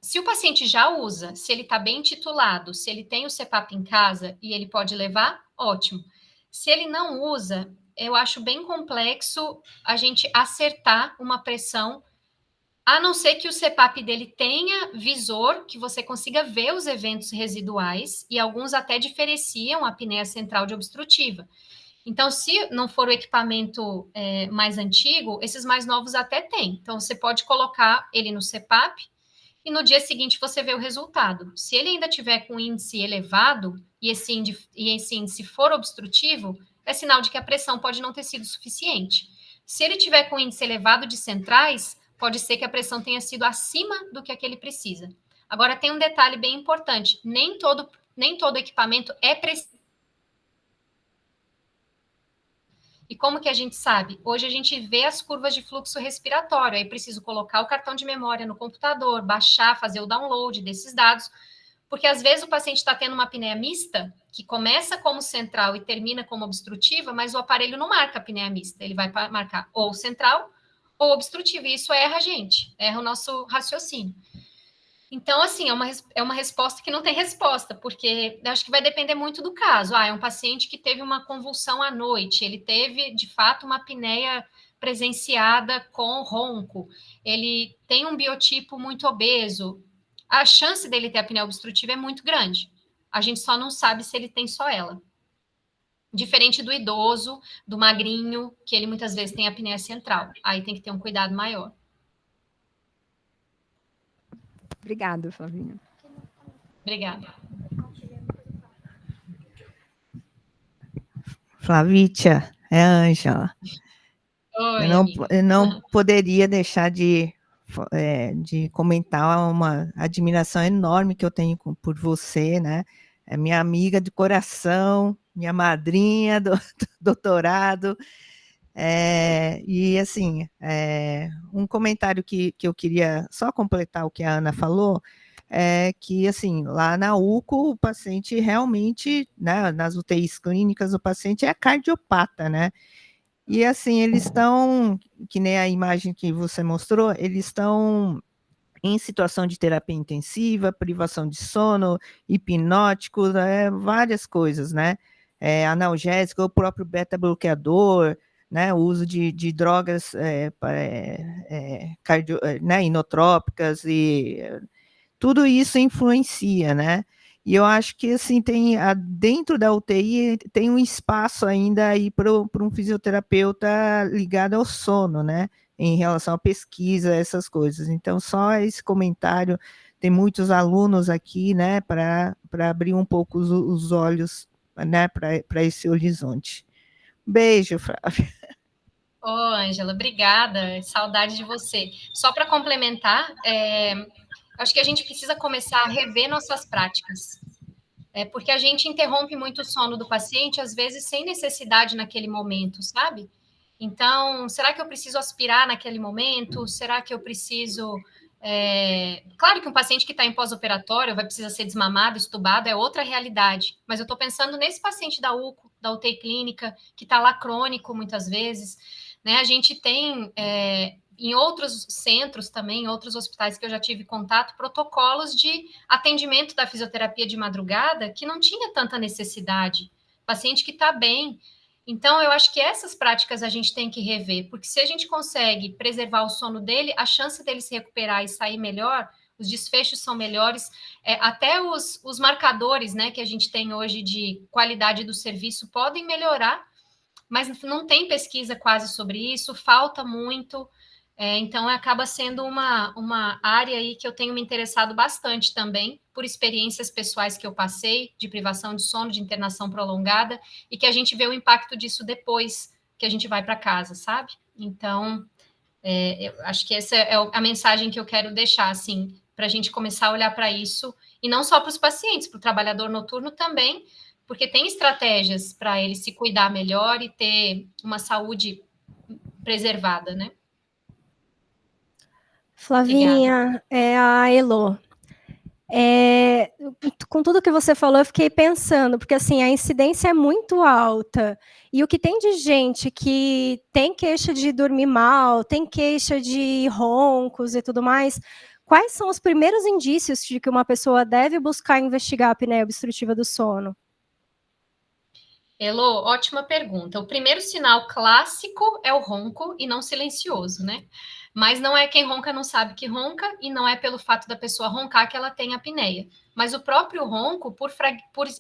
se o paciente já usa, se ele está bem titulado, se ele tem o CPAP em casa e ele pode levar, ótimo. Se ele não usa, eu acho bem complexo a gente acertar uma pressão a não ser que o CPAP dele tenha visor, que você consiga ver os eventos residuais, e alguns até diferenciam a apneia central de obstrutiva. Então, se não for o equipamento mais antigo, esses mais novos até tem. Então, você pode colocar ele no CPAP e no dia seguinte você vê o resultado. Se ele ainda tiver com índice elevado e esse índice for obstrutivo, é sinal de que a pressão pode não ter sido suficiente. Se ele tiver com índice elevado de centrais, pode ser que a pressão tenha sido acima do que aquele precisa. Agora, tem um detalhe bem importante: nem todo equipamento é preciso. E como que a gente sabe? Hoje a gente vê as curvas de fluxo respiratório, aí preciso colocar o cartão de memória no computador, baixar, fazer o download desses dados, porque às vezes o paciente está tendo uma apneia mista, que começa como central e termina como obstrutiva, mas o aparelho não marca a apneia mista, ele vai marcar ou central ou obstrutiva, e isso erra a gente, erra o nosso raciocínio. Então, assim, é uma resposta que não tem resposta, porque eu acho que vai depender muito do caso. É um paciente que teve uma convulsão à noite, ele teve, de fato, uma apneia presenciada com ronco, ele tem um biotipo muito obeso, a chance dele ter apneia obstrutiva é muito grande. A gente só não sabe se ele tem só ela. Diferente do idoso, do magrinho, que ele muitas vezes tem apneia central. Aí tem que ter um cuidado maior. Obrigada, Flavinha. Obrigada. Flavícia, é a Ângela. Oi, eu não poderia deixar de comentar uma admiração enorme que eu tenho por você, né? É minha amiga de coração, minha madrinha do doutorado. E, assim, um comentário que eu queria só completar o que a Ana falou, é que, assim, lá na UCO, o paciente realmente, né, nas UTIs clínicas, o paciente é cardiopata, né? E, assim, eles estão, que nem a imagem que você mostrou, eles estão em situação de terapia intensiva, privação de sono, hipnótico, várias coisas, né? Analgésico, o próprio beta-bloqueador, né? O uso de drogas inotrópicas, e tudo isso influencia, né? E eu acho que, assim, dentro da UTI tem um espaço ainda aí para um fisioterapeuta ligado ao sono, né? Em relação à pesquisa, essas coisas. Então, só esse comentário, tem muitos alunos aqui, né, para abrir um pouco os olhos, né, para esse horizonte. Beijo, Flávia. Ô, Ângela, obrigada, saudade de você. Só para complementar, acho que a gente precisa começar a rever nossas práticas, porque a gente interrompe muito o sono do paciente, às vezes sem necessidade naquele momento, sabe? Então, será que eu preciso aspirar naquele momento? Será que eu preciso... Claro que um paciente que está em pós-operatório vai precisar ser desmamado, estubado, é outra realidade. Mas eu estou pensando nesse paciente da UCO, da UTI clínica, que está lá crônico muitas vezes. Né? A gente tem, em outros centros também, em outros hospitais que eu já tive contato, protocolos de atendimento da fisioterapia de madrugada que não tinha tanta necessidade. Paciente que está bem. Então, eu acho que essas práticas a gente tem que rever, porque se a gente consegue preservar o sono dele, a chance dele se recuperar e sair melhor, os desfechos são melhores, até os marcadores, né, que a gente tem hoje de qualidade do serviço podem melhorar, mas não tem pesquisa quase sobre isso, falta muito, então acaba sendo uma área aí que eu tenho me interessado bastante também, por experiências pessoais que eu passei, de privação de sono, de internação prolongada, e que a gente vê o impacto disso depois que a gente vai para casa, sabe? Então, eu acho que essa é a mensagem que eu quero deixar, assim, para a gente começar a olhar para isso, e não só para os pacientes, para o trabalhador noturno também, porque tem estratégias para ele se cuidar melhor e ter uma saúde preservada, né? Flavinha, a Elo. Com tudo que você falou, eu fiquei pensando, porque assim, a incidência é muito alta, e o que tem de gente que tem queixa de dormir mal, tem queixa de roncos e tudo mais, quais são os primeiros indícios de que uma pessoa deve buscar investigar a apneia obstrutiva do sono? Elô, ótima pergunta. O primeiro sinal clássico é o ronco e não silencioso, né? Mas não é quem ronca não sabe que ronca e não é pelo fato da pessoa roncar que ela tem apneia. Mas o próprio ronco, por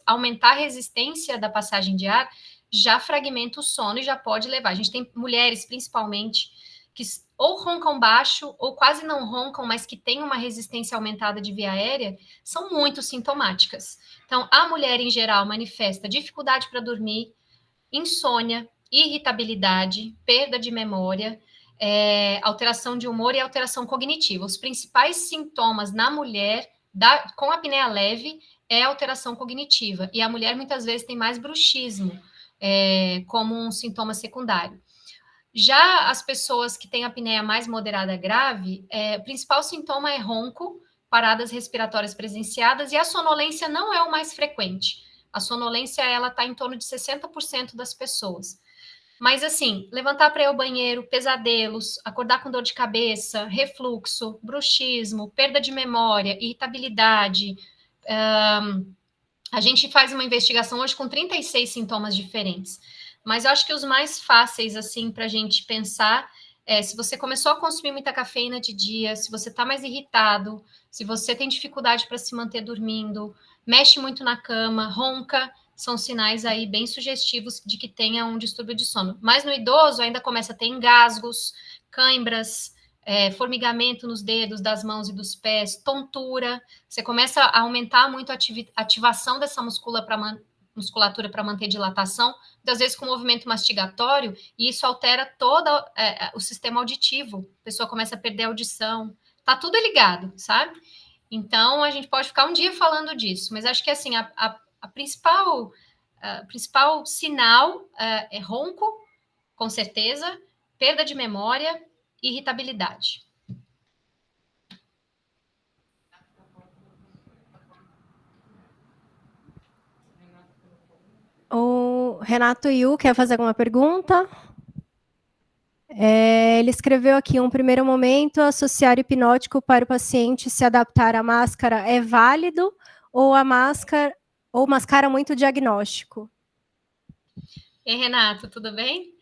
aumentar a resistência da passagem de ar, já fragmenta o sono e já pode levar. A gente tem mulheres, principalmente, que ou roncam baixo ou quase não roncam, mas que têm uma resistência aumentada de via aérea, são muito sintomáticas. Então, a mulher, em geral, manifesta dificuldade para dormir, insônia, irritabilidade, perda de memória, alteração de humor e alteração cognitiva. Os principais sintomas na mulher com apneia leve é alteração cognitiva. E a mulher, muitas vezes, tem mais bruxismo como um sintoma secundário. Já as pessoas que têm apneia mais moderada grave, o principal sintoma é ronco, paradas respiratórias presenciadas, e a sonolência não é o mais frequente. A sonolência, ela está em torno de 60% das pessoas. Mas, assim, levantar para ir ao banheiro, pesadelos, acordar com dor de cabeça, refluxo, bruxismo, perda de memória, irritabilidade. A gente faz uma investigação hoje com 36 sintomas diferentes. Mas eu acho que os mais fáceis, assim, para a gente pensar se você começou a consumir muita cafeína de dia, se você está mais irritado, se você tem dificuldade para se manter dormindo, mexe muito na cama, ronca, são sinais aí bem sugestivos de que tenha um distúrbio de sono. Mas no idoso ainda começa a ter engasgos, cãibras, formigamento nos dedos das mãos e dos pés, tontura, você começa a aumentar muito a ativação dessa musculatura para manter dilatação, muitas vezes com movimento mastigatório, e isso altera todo o sistema auditivo. A pessoa começa a perder a audição. Tá tudo ligado, sabe? Então, a gente pode ficar um dia falando disso, mas acho que, assim, a principal sinal é ronco, com certeza, perda de memória e irritabilidade. O Renato Yu quer fazer alguma pergunta? Ele escreveu aqui, um primeiro momento, associar hipnótico para o paciente se adaptar à máscara é válido ou mascara muito o diagnóstico? Ei, Renato, tudo bem?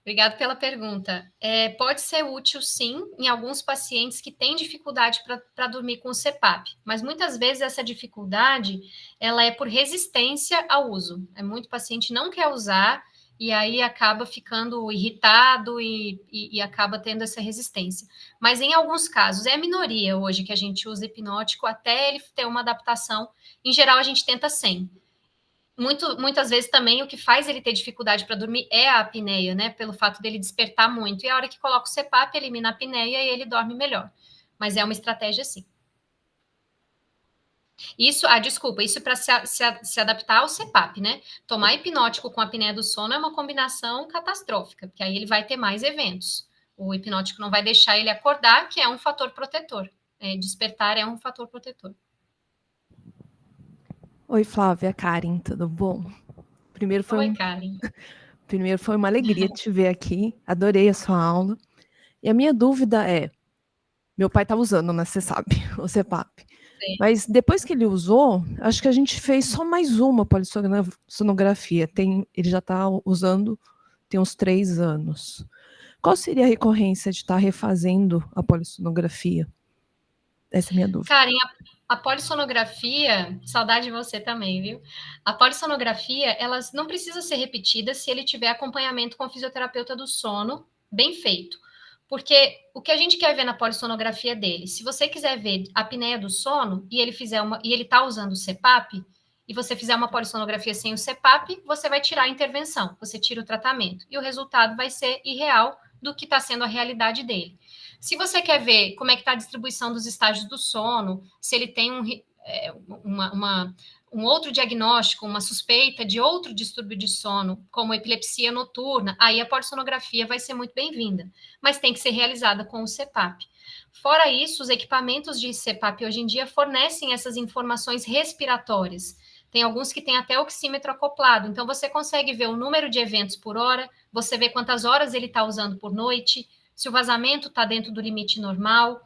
Obrigado pela pergunta. Pode ser útil, sim, em alguns pacientes que têm dificuldade para dormir com o CPAP, mas muitas vezes essa dificuldade ela é por resistência ao uso. Muito paciente não quer usar e aí acaba ficando irritado e acaba tendo essa resistência. Mas em alguns casos, é a minoria hoje que a gente usa hipnótico até ele ter uma adaptação. Em geral, a gente tenta sem. Muitas vezes também o que faz ele ter dificuldade para dormir é a apneia, né? Pelo fato dele despertar muito. E a hora que coloca o CPAP, elimina a apneia e ele dorme melhor. Mas é uma estratégia, sim. Isso para se adaptar ao CPAP, né? Tomar hipnótico com a apneia do sono é uma combinação catastrófica, porque aí ele vai ter mais eventos. O hipnótico não vai deixar ele acordar, que é um fator protetor. Despertar é um fator protetor. Oi, Flávia, Karen, tudo bom? Oi, Karen. Primeiro foi uma alegria te ver aqui, adorei a sua aula. E a minha dúvida é, meu pai está usando, né, você sabe, o CPAP. Sim. Mas depois que ele usou, acho que a gente fez só mais uma polissonografia. Ele já está usando tem uns 3 anos. Qual seria a recorrência de estar refazendo a polissonografia? Essa é a minha dúvida. Karen, a polissonografia, saudade de você também, viu? A polissonografia, ela não precisa ser repetida se ele tiver acompanhamento com o fisioterapeuta do sono bem feito. Porque o que a gente quer ver na polissonografia dele, se você quiser ver a apneia do sono e ele está usando o CPAP, e você fizer uma polissonografia sem o CPAP, você vai tirar a intervenção, você tira o tratamento, e o resultado vai ser irreal do que está sendo a realidade dele. Se você quer ver como é que está a distribuição dos estágios do sono, se ele tem um outro diagnóstico, uma suspeita de outro distúrbio de sono, como epilepsia noturna, aí a polissonografia vai ser muito bem-vinda, mas tem que ser realizada com o CPAP. Fora isso, os equipamentos de CPAP hoje em dia fornecem essas informações respiratórias. Tem alguns que têm até oxímetro acoplado, então você consegue ver o número de eventos por hora, você vê quantas horas ele está usando por noite, se o vazamento está dentro do limite normal,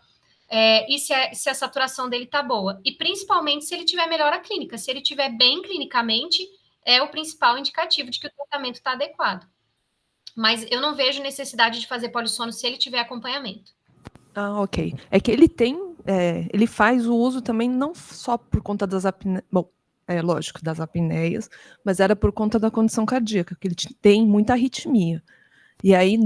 e se a saturação dele está boa. E principalmente se ele tiver melhora clínica. Se ele tiver bem clinicamente, é o principal indicativo de que o tratamento está adequado. Mas eu não vejo necessidade de fazer polissono se ele tiver acompanhamento. Ah, ok. É que ele faz o uso também não só por conta das apneias, bom, lógico, das apneias, mas era por conta da condição cardíaca, que ele tem muita arritmia. E aí,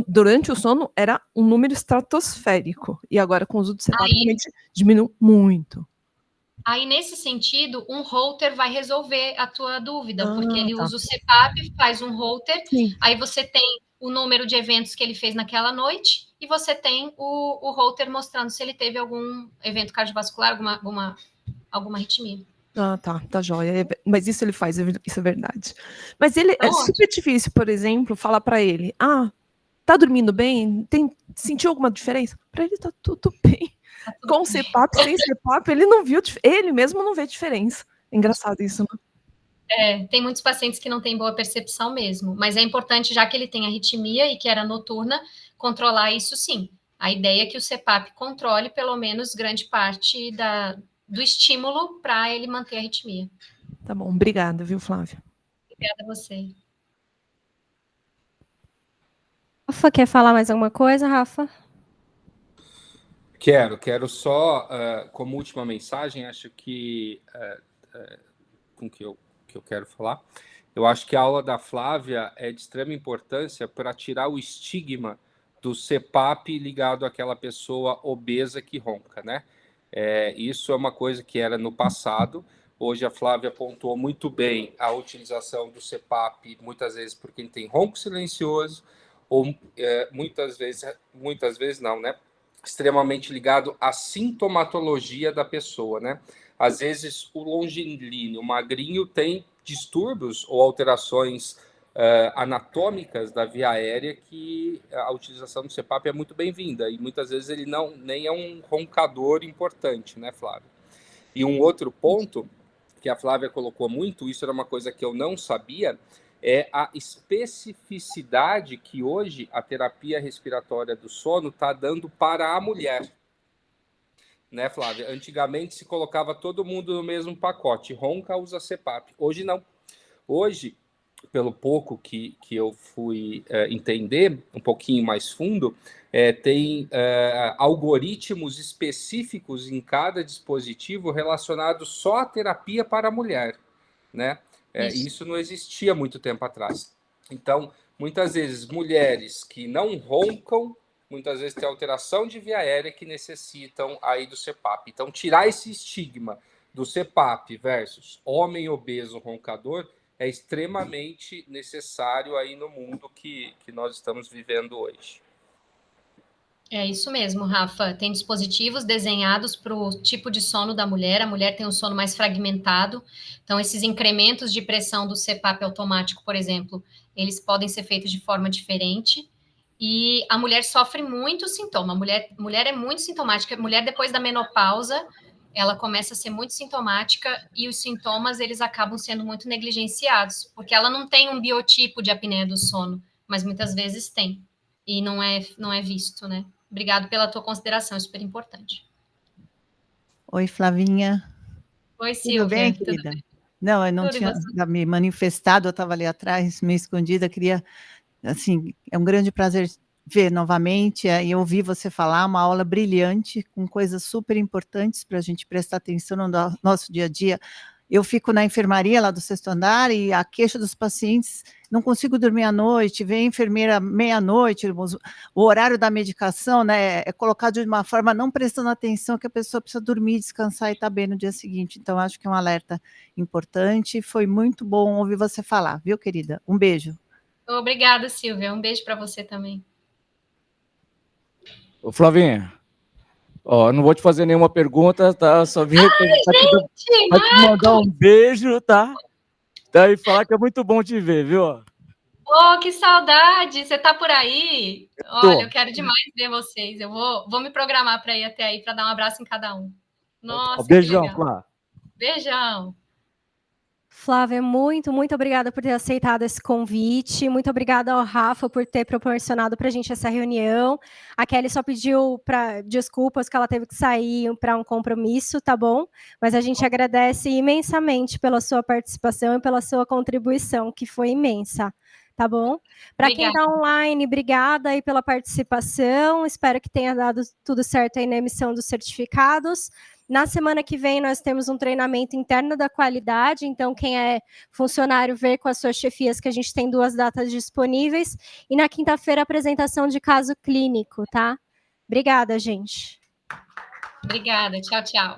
durante o sono, era um número estratosférico. E agora, com o uso do CPAP, realmente diminuiu muito. Aí, nesse sentido, um holter vai resolver a tua dúvida, porque ele usa o CPAP, faz um holter, aí você tem o número de eventos que ele fez naquela noite e você tem o holter mostrando se ele teve algum evento cardiovascular, alguma arritmia. Ah, tá joia. Mas isso ele faz, isso é verdade. Mas ele é super difícil, por exemplo, falar para ele, tá dormindo bem? Sentiu alguma diferença? Para ele tá tudo bem. Com CPAP, sem CPAP, ele mesmo não vê diferença. É engraçado isso, né? Tem muitos pacientes que não têm boa percepção mesmo, mas é importante, já que ele tem arritmia e que era noturna, controlar isso sim. A ideia é que o CPAP controle pelo menos grande parte do estímulo para ele manter a arritmia. Tá bom, obrigada, viu, Flávia? Obrigada a você. Rafa, quer falar mais alguma coisa, Rafa? Quero só, como última mensagem, acho que, com que eu quero falar, eu acho que a aula da Flávia é de extrema importância para tirar o estigma do CPAP ligado àquela pessoa obesa que ronca, né? Isso é uma coisa que era no passado. Hoje a Flávia pontuou muito bem a utilização do CPAP, muitas vezes por quem tem ronco silencioso, ou muitas vezes não, né? Extremamente ligado à sintomatologia da pessoa, né? Às vezes o longilíneo, o magrinho, tem distúrbios ou alterações anatômicas da via aérea que a utilização do CPAP é muito bem-vinda e muitas vezes ele nem é um roncador importante, né, Flávia? E um outro ponto que a Flávia colocou muito, isso era uma coisa que eu não sabia, é a especificidade que hoje a terapia respiratória do sono está dando para a mulher. Né, Flávia? Antigamente se colocava todo mundo no mesmo pacote. Ronca usa CPAP. Hoje não. Hoje, pelo pouco que eu fui entender, um pouquinho mais fundo, tem algoritmos específicos em cada dispositivo relacionados só à terapia para a mulher, né? Isso não existia muito tempo atrás. Então, muitas vezes, mulheres que não roncam, muitas vezes têm alteração de via aérea que necessitam aí do CPAP. Então, tirar esse estigma do CPAP versus homem obeso roncador é extremamente necessário aí no mundo que nós estamos vivendo hoje. É isso mesmo, Rafa. Tem dispositivos desenhados para o tipo de sono da mulher. A mulher tem um sono mais fragmentado. Então, esses incrementos de pressão do CPAP automático, por exemplo, eles podem ser feitos de forma diferente. E a mulher sofre muito sintoma. A mulher é muito sintomática. A mulher, depois da menopausa, ela começa a ser muito sintomática e os sintomas, eles acabam sendo muito negligenciados, porque ela não tem um biotipo de apneia do sono, mas muitas vezes tem. E não é visto, né? Obrigado pela tua consideração, é super importante. Oi, Flavinha. Oi, Silvia. Tudo bem, querida? Tudo bem? Não, eu não tinha me manifestado, eu estava ali atrás, meio escondida, queria, assim, é um grande prazer ver novamente e ouvir você falar, uma aula brilhante, com coisas super importantes para a gente prestar atenção no nosso dia a dia. Eu fico na enfermaria lá do 6º andar e a queixa dos pacientes, não consigo dormir à noite, vem a enfermeira meia-noite, o horário da medicação, né, é colocado de uma forma não prestando atenção que a pessoa precisa dormir, descansar e estar bem no dia seguinte. Então, acho que é um alerta importante. Foi muito bom ouvir você falar, viu, querida? Um beijo. Obrigada, Silvia. Um beijo para você também. Ô, Flavinha, não vou te fazer nenhuma pergunta, tá? Só vim pra te mandar um beijo, tá? E falar que é muito bom te ver, viu? Que saudade! Você tá por aí? Olha, eu quero demais ver vocês. Eu vou me programar para ir até aí para dar um abraço em cada um. Nossa, beijão, Flá. Beijão. Flávia, muito obrigada por ter aceitado esse convite. Muito obrigada ao Rafa por ter proporcionado para a gente essa reunião. A Kelly só pediu desculpas que ela teve que sair para um compromisso, tá bom? Mas a gente agradece imensamente pela sua participação e pela sua contribuição, que foi imensa. Tá bom? Para quem está online, obrigada aí pela participação. Espero que tenha dado tudo certo aí na emissão dos certificados. Na semana que vem, nós temos um treinamento interno da qualidade, então quem é funcionário vê com as suas chefias que a gente tem 2 datas disponíveis, e na quinta-feira, apresentação de caso clínico, tá? Obrigada, gente. Obrigada, tchau, tchau.